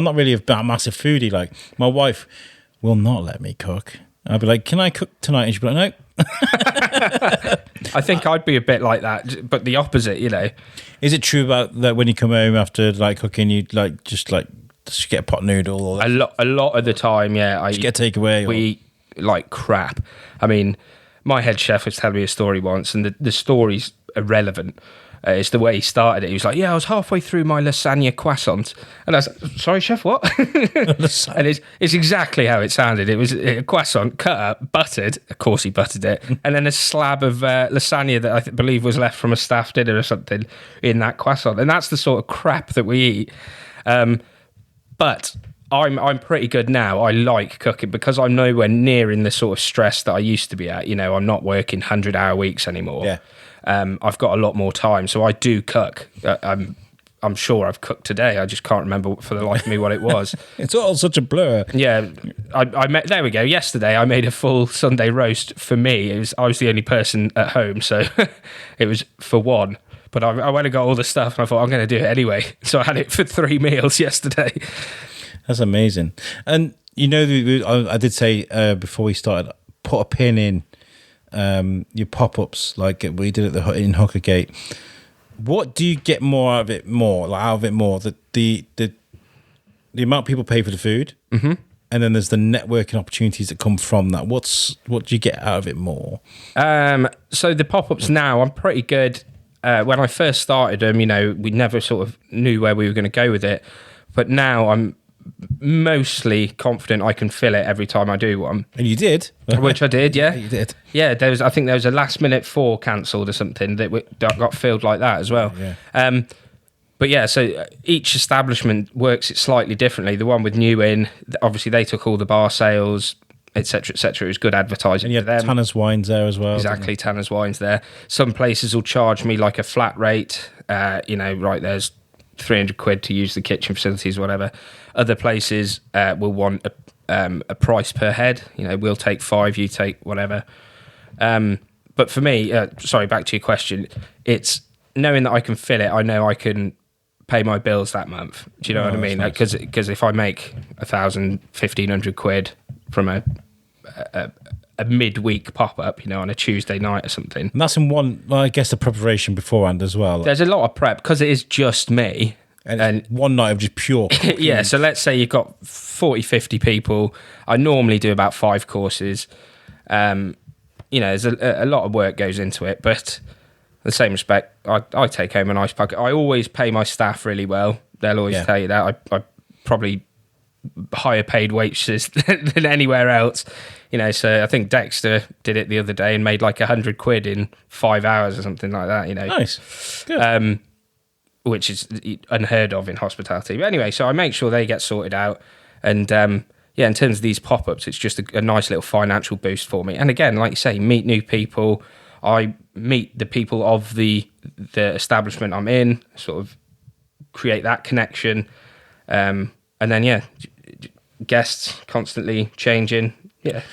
Speaker 3: not really a massive foodie. Like, my wife will not let me cook. I'd be like, "Can I cook tonight?" And she'd be like, "No."
Speaker 4: I think I'd be a bit like that, but the opposite, you know.
Speaker 3: Is it true about that when you come home after like cooking, you like just like Just get a pot noodle or
Speaker 4: A lot of the time, yeah. I
Speaker 3: just get a takeaway.
Speaker 4: We eat like crap. I mean, my head chef was telling me a story once, and the story's irrelevant. It's the way he started it. He was like, I was halfway through my lasagna croissant. And I was like, sorry, chef, what? And it's exactly how it sounded. It was a croissant cut up, buttered. Of course he buttered it. And then a slab of lasagna that I believe was left from a staff dinner or something in that croissant. And that's the sort of crap that we eat. But I'm pretty good now. I like cooking because I'm nowhere near in the sort of stress that I used to be at. I'm not working 100-hour weeks anymore.
Speaker 3: Yeah.
Speaker 4: I've got a lot more time, so I do cook. I'm sure I've cooked today. I just can't remember for the life of me what it was.
Speaker 3: It's all such a blur.
Speaker 4: Yeah, there we go. Yesterday, I made a full Sunday roast for me. I was the only person at home, so it was for one. But I went and got all the stuff, and I thought I'm going to do it anyway. So I had it for 3 meals yesterday.
Speaker 3: That's amazing. And I did say before we started, put a pin in your pop-ups like we did in Hookergate. What do you get more out of it? The amount people pay for the food, and then there's the networking opportunities that come from that. What do you get out of it more?
Speaker 4: So the pop-ups now, I'm pretty good. When I first started them, we never sort of knew where we were going to go with it, but now I'm mostly confident I can fill it every time I do one.
Speaker 3: And you did,
Speaker 4: which I did. Yeah,
Speaker 3: you did.
Speaker 4: Yeah, I think there was a last minute 4 cancelled or something that got filled like that as well.
Speaker 3: Yeah.
Speaker 4: But yeah, so each establishment works it slightly differently. The one with New Inn, obviously they took all the bar sales, etc., etc. It was good advertising.
Speaker 3: And you had Tanner's Wines there as well.
Speaker 4: Exactly, Tanner's Wines there. Some places will charge me like a flat rate. There's 300 quid to use the kitchen facilities, whatever. Other places will want a price per head. We'll take 5, you take whatever. But for me, back to your question, it's knowing that I can fill it. I know I can pay my bills that month. Do you know what I mean? Because if I make 1,000, 1,500 quid from a midweek pop-up, on a Tuesday night or something.
Speaker 3: And that's in one, I guess, the preparation beforehand as well.
Speaker 4: There's a lot of prep because it is just me.
Speaker 3: And one night of just pure cooking.
Speaker 4: Yeah, so let's say you've got 40, 50 people. I normally do about 5 courses. There's a lot of work goes into it, but in the same respect, I take home a nice packet. I always pay my staff really well. They'll always tell you that. I probably higher paid waitresses than anywhere else. So I think Dexter did it the other day and made like 100 quid in 5 hours or something like that,
Speaker 3: Nice. Good.
Speaker 4: Which is unheard of in hospitality. But anyway, so I make sure they get sorted out. And in terms of these pop-ups, it's just a nice little financial boost for me. And again, like you say, meet new people. I meet the people of the establishment I'm in, sort of create that connection. And then, guests constantly changing. Yeah.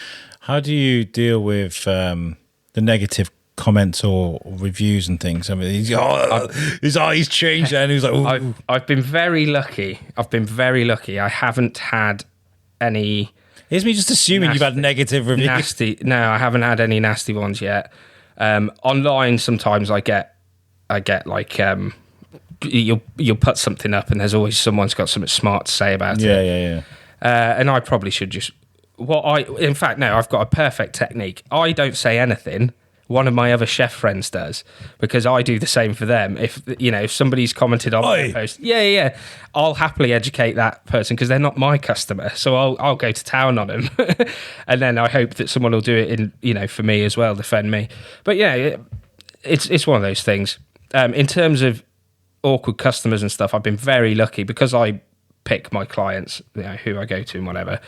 Speaker 3: How do you deal with the negative comments or reviews and things? I mean, his eyes changed and he was like, ooh.
Speaker 4: I've been very lucky. I haven't had any...
Speaker 3: Is me just assuming you've had negative reviews?
Speaker 4: No, I haven't had any nasty ones yet. Online, sometimes I get like... You'll put something up and there's always someone's got something smart to say about it.
Speaker 3: Yeah.
Speaker 4: And I probably should just... in fact, no, I've got a perfect technique. I don't say anything. One of my other chef friends does, because I do the same for them. If somebody's commented on my post, I'll happily educate that person because they're not my customer. So I'll go to town on them, and then I hope that someone will do it for me as well, defend me. But yeah, it's one of those things. In terms of awkward customers and stuff, I've been very lucky because I pick my clients, who I go to and whatever.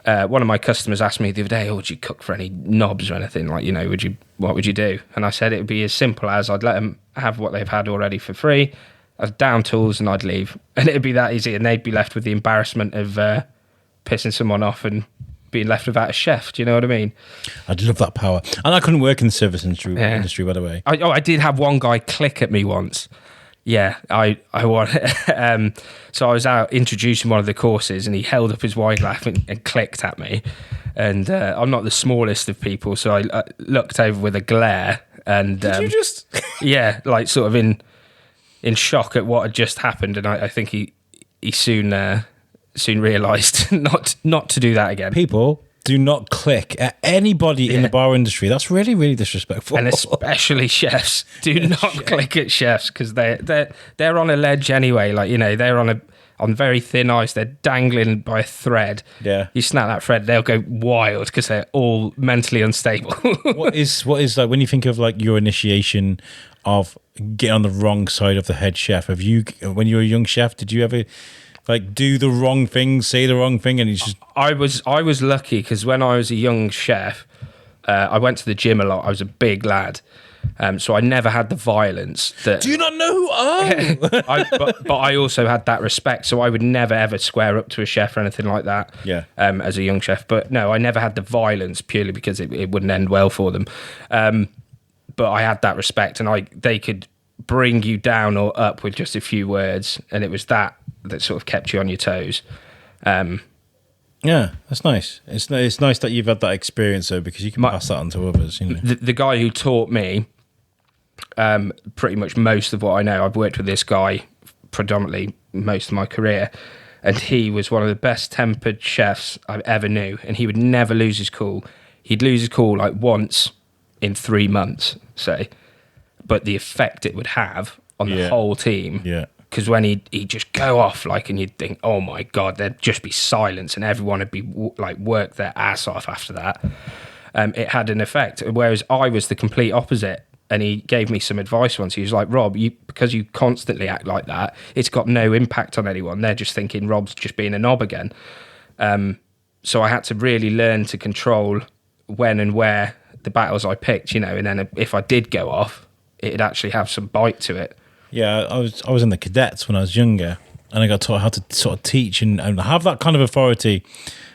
Speaker 4: One of my customers asked me the other day, would you cook for any knobs or anything? Like, what would you do? And I said it would be as simple as I'd let them have what they've had already for free. I'd down tools and I'd leave. And it'd be that easy. And they'd be left with the embarrassment of pissing someone off and being left without a chef. Do you know what I mean? I'd
Speaker 3: love that power. And I couldn't work in the service industry, by the way.
Speaker 4: I did have one guy click at me once. Yeah, I want. So I was out introducing one of the courses, and he held up his wine glass and clicked at me. And I'm not the smallest of people, so I looked over with a glare. And
Speaker 3: did you just?
Speaker 4: Yeah, like sort of in shock at what had just happened. And I think he soon soon realised not to do that again.
Speaker 3: People, do not click at anybody in the bar industry. That's really, really disrespectful.
Speaker 4: And especially chefs. Do not click at chefs, because they're on a ledge anyway. Like, you know, they're on very thin ice. They're dangling by a thread.
Speaker 3: Yeah.
Speaker 4: You snap that thread, they'll go wild because they're all mentally unstable.
Speaker 3: What is like when you think of like your initiation of getting on the wrong side of the head chef? Have you, when you were a young chef, did you ever like do the wrong thing, say the wrong thing, and you just?
Speaker 4: I was lucky because when I was a young chef, I went to the gym a lot. I was a big lad, so I never had the violence.
Speaker 3: Do you not know who I am?
Speaker 4: but I also had that respect, so I would never ever square up to a chef or anything like that.
Speaker 3: Yeah.
Speaker 4: As a young chef, but no, I never had the violence purely because it wouldn't end well for them. But I had that respect, and they could bring you down or up with just a few words, and it was that sort of kept you on your toes.
Speaker 3: Yeah, that's nice. It's nice that you've had that experience though, because you can pass that on to others. You know,
Speaker 4: the guy who taught me pretty much most of what I know. I've worked with this guy predominantly most of my career, and he was one of the best tempered chefs I ever knew, and he would never lose his cool. He'd lose his cool like once in 3 months, say, but the effect it would have on the whole team.
Speaker 3: Yeah.
Speaker 4: Because when he'd just go off, like, and you'd think, oh my God, there'd just be silence and everyone would be like work their ass off after that. It had an effect. Whereas I was the complete opposite. And he gave me some advice once. He was like, Rob, because you constantly act like that, it's got no impact on anyone. They're just thinking Rob's just being a knob again. So I had to really learn to control when and where the battles I picked, you know, and then if I did go off, it'd actually have some bite to it.
Speaker 3: Yeah, I was in the cadets when I was younger, and I got taught how to sort of teach and have that kind of authority.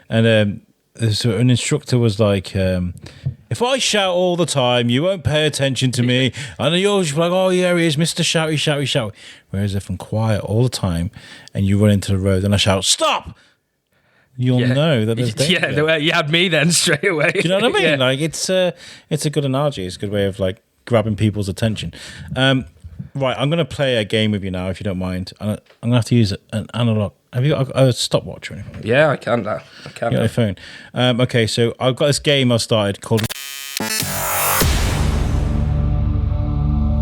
Speaker 3: And an instructor was like, if I shout all the time, you won't pay attention to me. And you're just like, oh yeah, he is Mr. Shouty, Shouty, Shouty. Whereas if I'm quiet all the time and you run into the road and I shout, stop, you'll know that there's danger.
Speaker 4: Yeah, you had me then straight away. Do
Speaker 3: you know what I mean?
Speaker 4: Yeah.
Speaker 3: Like it's a good analogy. It's a good way of like grabbing people's attention. Right, I'm going to play a game with you now, if you don't mind. I'm going to have to use an analog. Have you got a stopwatch or anything?
Speaker 4: Yeah, I can. I can.
Speaker 3: You got a phone. Okay, so I've got this game I've started called.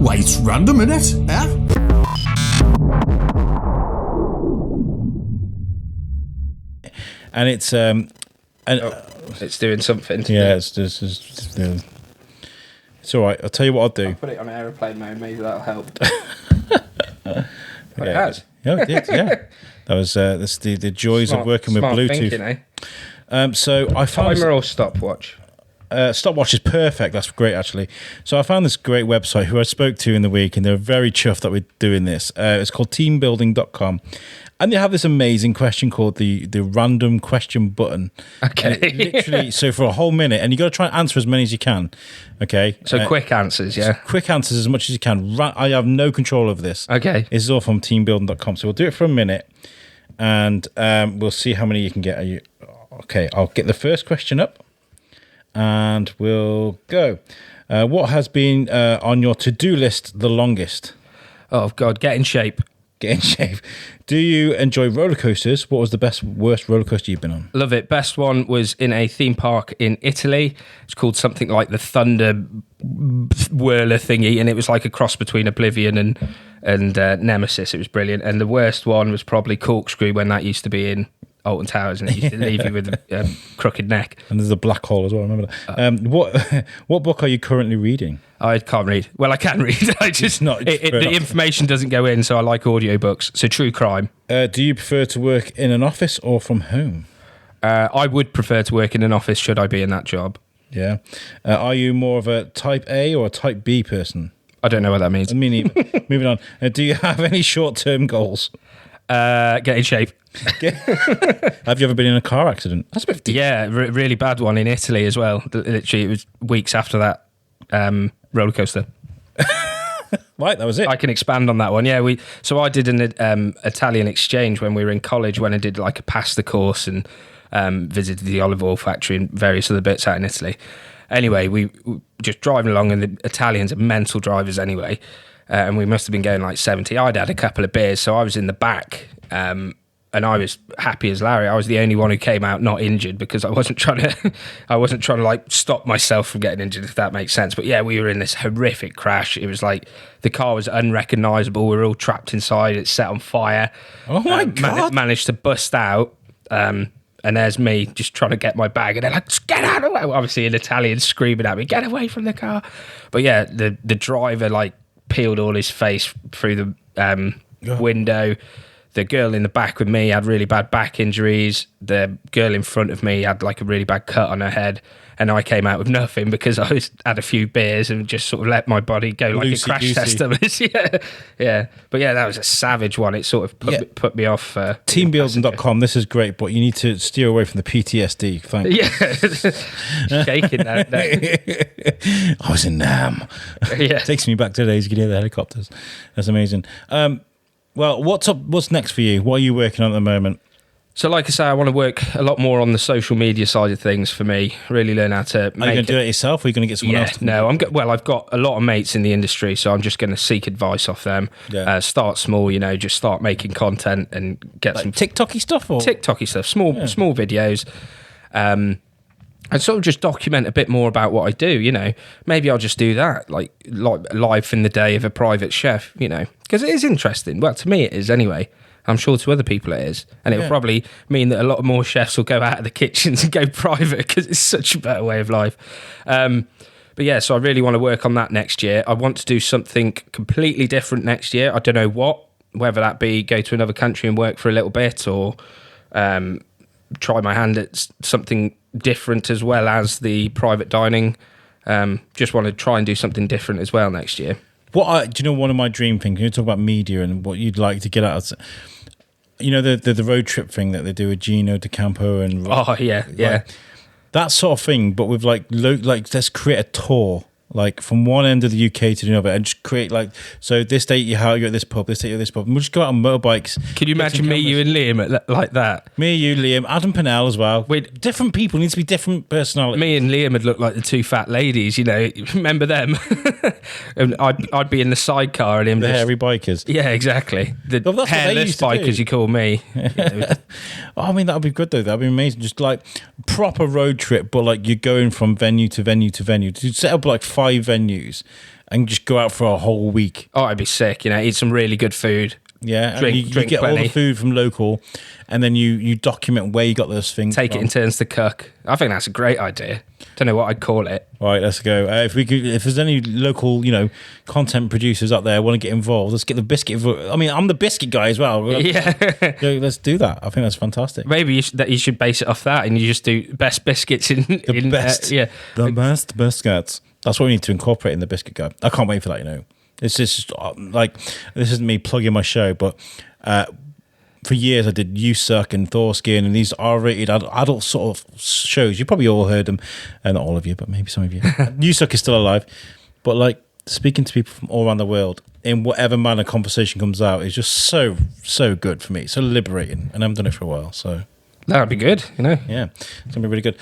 Speaker 5: Wait, random, innit?
Speaker 3: And it's
Speaker 4: it's doing something.
Speaker 3: Yeah, it's all right. I'll tell you what I'll do.
Speaker 4: I'll put it on aeroplane mode. Maybe that'll help.
Speaker 3: Yeah,
Speaker 4: it has.
Speaker 3: Yeah, it did. Yeah, that was that's the joys of working with Bluetooth.
Speaker 4: Thinking, eh?
Speaker 3: So I found
Speaker 4: timer or stopwatch.
Speaker 3: Stopwatch is perfect. That's great, actually. So I found this great website who I spoke to in the week, and they're very chuffed that we're doing this. It's called teambuilding.com. And they have this amazing question called the random question button.
Speaker 4: Okay.
Speaker 3: Literally, so for a whole minute, and you got to try and answer as many as you can. Okay.
Speaker 4: So quick answers, yeah.
Speaker 3: Quick answers as much as you can. I have no control over this.
Speaker 4: Okay.
Speaker 3: This is all from teambuilding.com. So we'll do it for a minute, and we'll see how many you can get. Okay, I'll get the first question up, and we'll go. What has been on your to-do list the longest?
Speaker 4: Oh, God, get in shape.
Speaker 3: Get in shape. Do you enjoy roller coasters? What was the worst roller coaster you've been on?
Speaker 4: Love it. Best one was in a theme park in Italy. It's called something like the Thunder Whirler thingy, and it was like a cross between Oblivion and Nemesis. It was brilliant. And the worst one was probably Corkscrew, when that used to be in Alton Towers, and it used to leave you with a crooked neck.
Speaker 3: And there's a black hole as well. I remember that. What book are you currently reading?
Speaker 4: I can't read. Well, I can read. I just the information doesn't go in, so I like audiobooks. So true crime.
Speaker 3: Do you prefer to work in an office or from home?
Speaker 4: I would prefer to work in an office should I be in that job.
Speaker 3: Yeah. Are you more of a type A or a type B person?
Speaker 4: I don't know what that means.
Speaker 3: Me neither. Moving on. Do you have any short-term goals?
Speaker 4: Get in shape.
Speaker 3: Have you ever been in a car accident? That's a bit deep.
Speaker 4: Yeah, really bad one in Italy as well. Literally, it was weeks after that roller coaster.
Speaker 3: Right, that was it.
Speaker 4: I can expand on that one. Yeah, so I did an Italian exchange when we were in college, when I did like a pasta course and visited the olive oil factory and various other bits out in Italy. Anyway, we just driving along, and the Italians are mental drivers anyway. And we must have been going like 70. I'd had a couple of beers, so I was in the back. And and I was happy as Larry. I was the only one who came out not injured because I wasn't trying to like stop myself from getting injured, if that makes sense. But yeah, we were in this horrific crash. It was like the car was unrecognisable. We were all trapped inside. It set on fire.
Speaker 3: Oh my God.
Speaker 4: Managed to bust out. And there's me just trying to get my bag, and they're like, "Get out of the way!" Obviously in Italian, screaming at me, "Get away from the car!" But yeah, the driver like peeled all his face through the window. The girl in the back with me had really bad back injuries. The girl in front of me had like a really bad cut on her head. And I came out with nothing because I had a few beers and just sort of let my body go like a crash test. Yeah. But yeah, that was a savage one. It sort of put me off.
Speaker 3: Teambuilding.com, this is great, but you need to steer away from the PTSD. Thank you.
Speaker 4: Yeah. Shaking now.
Speaker 3: I was in Nam.
Speaker 4: Yeah.
Speaker 3: Takes me back to the days you could hear the helicopters. That's amazing. Well, what's up? What's next for you? What are you working on at the moment?
Speaker 4: So, like I say, I want to work a lot more on the social media side of things for me. Really learn how to.
Speaker 3: Are you going to do it yourself, or are you going to get someone else?
Speaker 4: No, I've got a lot of mates in the industry, so I'm just going to seek advice off them.
Speaker 3: Yeah.
Speaker 4: Start small, just start making content and get some
Speaker 3: TikTok-y stuff, or
Speaker 4: TikTok-y stuff, small videos. And sort of just document a bit more about what I do, Maybe I'll just do that, like live in the day of a private chef, because it is interesting. Well, to me it is anyway. I'm sure to other people it is. And it'll probably mean that a lot more chefs will go out of the kitchens and go private because it's such a better way of life. But yeah, so I really want to work on that next year. I want to do something completely different next year. I don't know what, whether that be go to another country and work for a little bit, or try my hand at something different as well as the private dining. Just want to try and do something different as well next year.
Speaker 3: Do you know one of my dream things? You talk about media and what you'd like to get out of, the road trip thing that they do with Gino DeCampo and that sort of thing, but with like let's create a tour. Like from one end of the UK to the other, and just create so this date you're at this pub, this date you're at this pub, and we'll just go out on motorbikes.
Speaker 4: Can you imagine me, you and Liam like that?
Speaker 3: Me, you, Liam, Adam Pennell as well. Wait, different people, need to be different personalities.
Speaker 4: Me and Liam would look like the two fat ladies, remember them? And I'd be in the sidecar and him
Speaker 3: the hairy bikers.
Speaker 4: Yeah, exactly. The hairless bikers, you call me.
Speaker 3: I mean, that would be good though. That'd be amazing. Just like proper road trip, but like you're going from venue to venue to venue. To set up like 5 venues and just go out for a whole week.
Speaker 4: Oh, I'd be sick, eat some really good food.
Speaker 3: Yeah,
Speaker 4: drink
Speaker 3: you get
Speaker 4: plenty.
Speaker 3: all the food from local, and then you document where you got those things.
Speaker 4: Take it in turns to cook. I think that's a great idea. Don't know what I'd call it.
Speaker 3: All right, let's go. If there's any local, content producers out there want to get involved, let's get the biscuit. I mean, I'm the biscuit guy as well.
Speaker 4: Yeah,
Speaker 3: let's do that. I think that's fantastic.
Speaker 4: Maybe you should base it off that, and you just do best biscuits
Speaker 3: the best biscuits. That's what we need to incorporate in the biscuit guide. I can't wait for that. It's just like, this isn't me plugging my show, but for years I did You Suck and Thorskin and these R-rated adult sort of shows. You probably all heard them, not all of you, but maybe some of you. You Suck is still alive, but like speaking to people from all around the world in whatever manner conversation comes out is just so good for me, so liberating, and I haven't done it for a while, so.
Speaker 4: That'd be good,
Speaker 3: Yeah, it's going to be really good.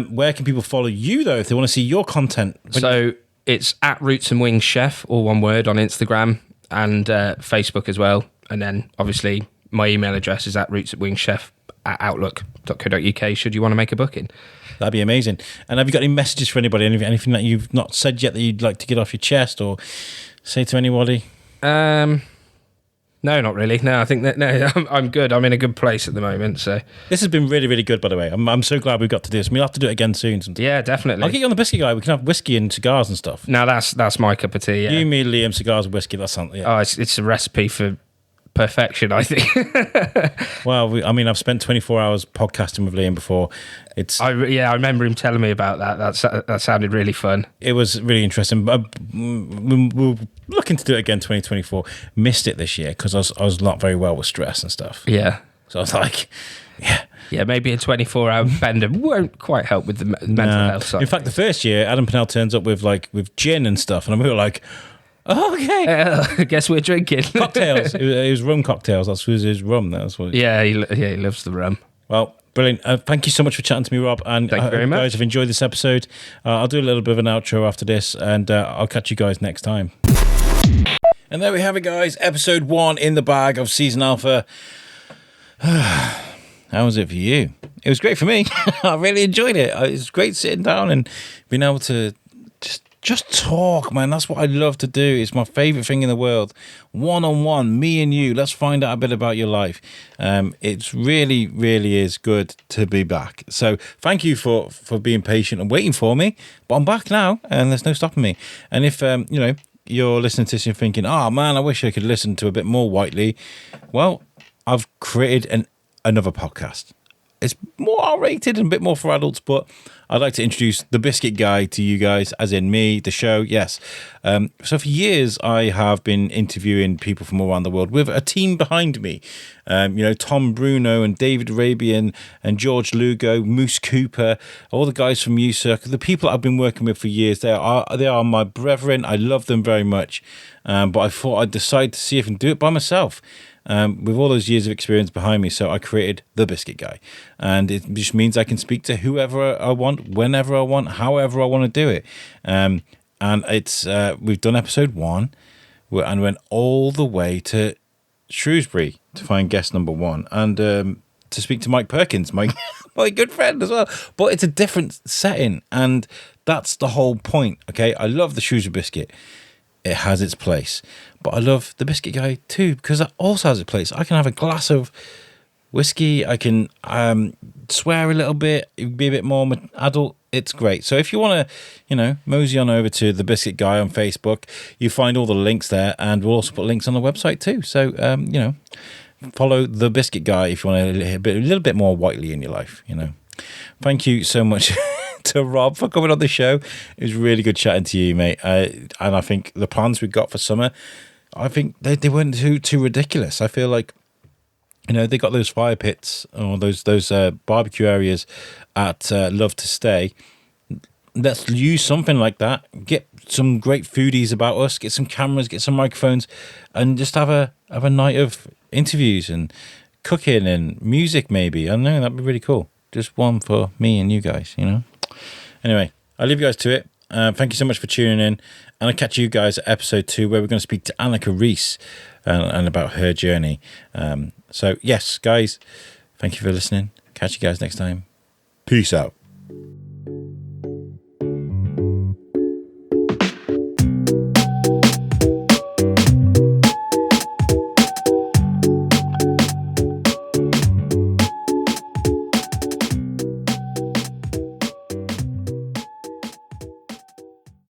Speaker 3: Where can people follow you, though, if they want to see your content?
Speaker 4: So it's at Roots and Wings Chef, all one word, on Instagram and Facebook as well. And then, obviously, my email address is at rootsandwingschef@outlook.co.uk should you want to make a booking.
Speaker 3: That'd be amazing. And have you got any messages for anybody? Anything that you've not said yet that you'd like to get off your chest or say to anybody?
Speaker 4: No, not really. No, I think that I'm good. I'm in a good place at the moment. So
Speaker 3: this has been really, really good, by the way. I'm so glad we got to do this. We'll have to do it again soon. Sometime.
Speaker 4: Yeah, definitely.
Speaker 3: I'll get you on the biscuit guy. We can have whiskey and cigars and stuff.
Speaker 4: Now that's my cup of tea. Yeah.
Speaker 3: You, me, Liam, cigars and whiskey. That's something. Yeah.
Speaker 4: Oh, it's a recipe for perfection, I think.
Speaker 3: Well, I've spent 24 hours podcasting with Liam before.
Speaker 4: I remember him telling me about that. That sounded really fun.
Speaker 3: It was really interesting. We're looking to do it again 2024. Missed it this year because I was not very well with stress and stuff.
Speaker 4: Yeah.
Speaker 3: So I was like,
Speaker 4: yeah, maybe a 24-hour bender won't quite help with the mental health side.
Speaker 3: In fact, the first year, Adam Pennell turns up with gin and stuff, and we were like, oh, okay.
Speaker 4: I guess we're drinking
Speaker 3: cocktails. It was rum cocktails. That's his rum. That's what.
Speaker 4: Yeah, he loves the rum.
Speaker 3: Well, brilliant. Thank you so much for chatting to me, Rob. And
Speaker 4: thank you very much.
Speaker 3: You guys have enjoyed this episode. I'll do a little bit of an outro after this, and I'll catch you guys next time. And there we have it, guys. Episode 1 in the bag of Season Alpha. How was it for you? It was great for me. I really enjoyed it. It was great sitting down and being able to just talk, man. That's what I love to do. It's my favorite thing in the world. One-on-one, me and you. Let's find out a bit about your life. It's really, really is good to be back. So thank you for being patient and waiting for me. But I'm back now, and there's no stopping me. And if you're listening to this and you're thinking, oh man, I wish I could listen to a bit more Whiteley. Well, I've created another podcast. It's more R-rated and a bit more for adults, but I'd like to introduce the Biscuit Guy to you guys, as in me, the show, yes. So for years, I have been interviewing people from all around the world with a team behind me. Tom Bruno and David Arabian and George Lugo, Moose Cooper, all the guys from U-Circle, the people I've been working with for years. They are my brethren. I love them very much. But I thought I'd decide to see if I can do it by myself. With all those years of experience behind me, so I created the Biscuit Guy, and it just means I can speak to whoever I want, whenever I want, however I want to do it. And it's we've done episode 1, and went all the way to Shrewsbury to find guest number 1, and to speak to Mike Perkins, my good friend as well. But it's a different setting, and that's the whole point. Okay, I love the Shrewsbury Biscuit. It has its place. But I love the Biscuit Guy too, because that also has its place. I can have a glass of whiskey. I can swear a little bit, be a bit more adult. It's great. So if you want to, mosey on over to the Biscuit Guy on Facebook, you find all the links there, and we'll also put links on the website too. So, follow the Biscuit Guy if you want a little bit more Whiteley in your life, Thank you so much to Rob for coming on the show. It was really good chatting to you, mate. And I think the plans we got for summer, I think they weren't too ridiculous. I feel like, they got those fire pits or those barbecue areas at Love to Stay. Let's use something like that. Get some great foodies about us. Get some cameras. Get some microphones, and just have a night of interviews and cooking and music. Maybe, I don't know. That'd be really cool. Just one for me and you guys. Anyway, I'll leave you guys to it. Thank you so much for tuning in, and I'll catch you guys at episode 2, where we're going to speak to Annika Reese and about her journey. So yes, guys, thank you for listening. Catch you guys next time. Peace out.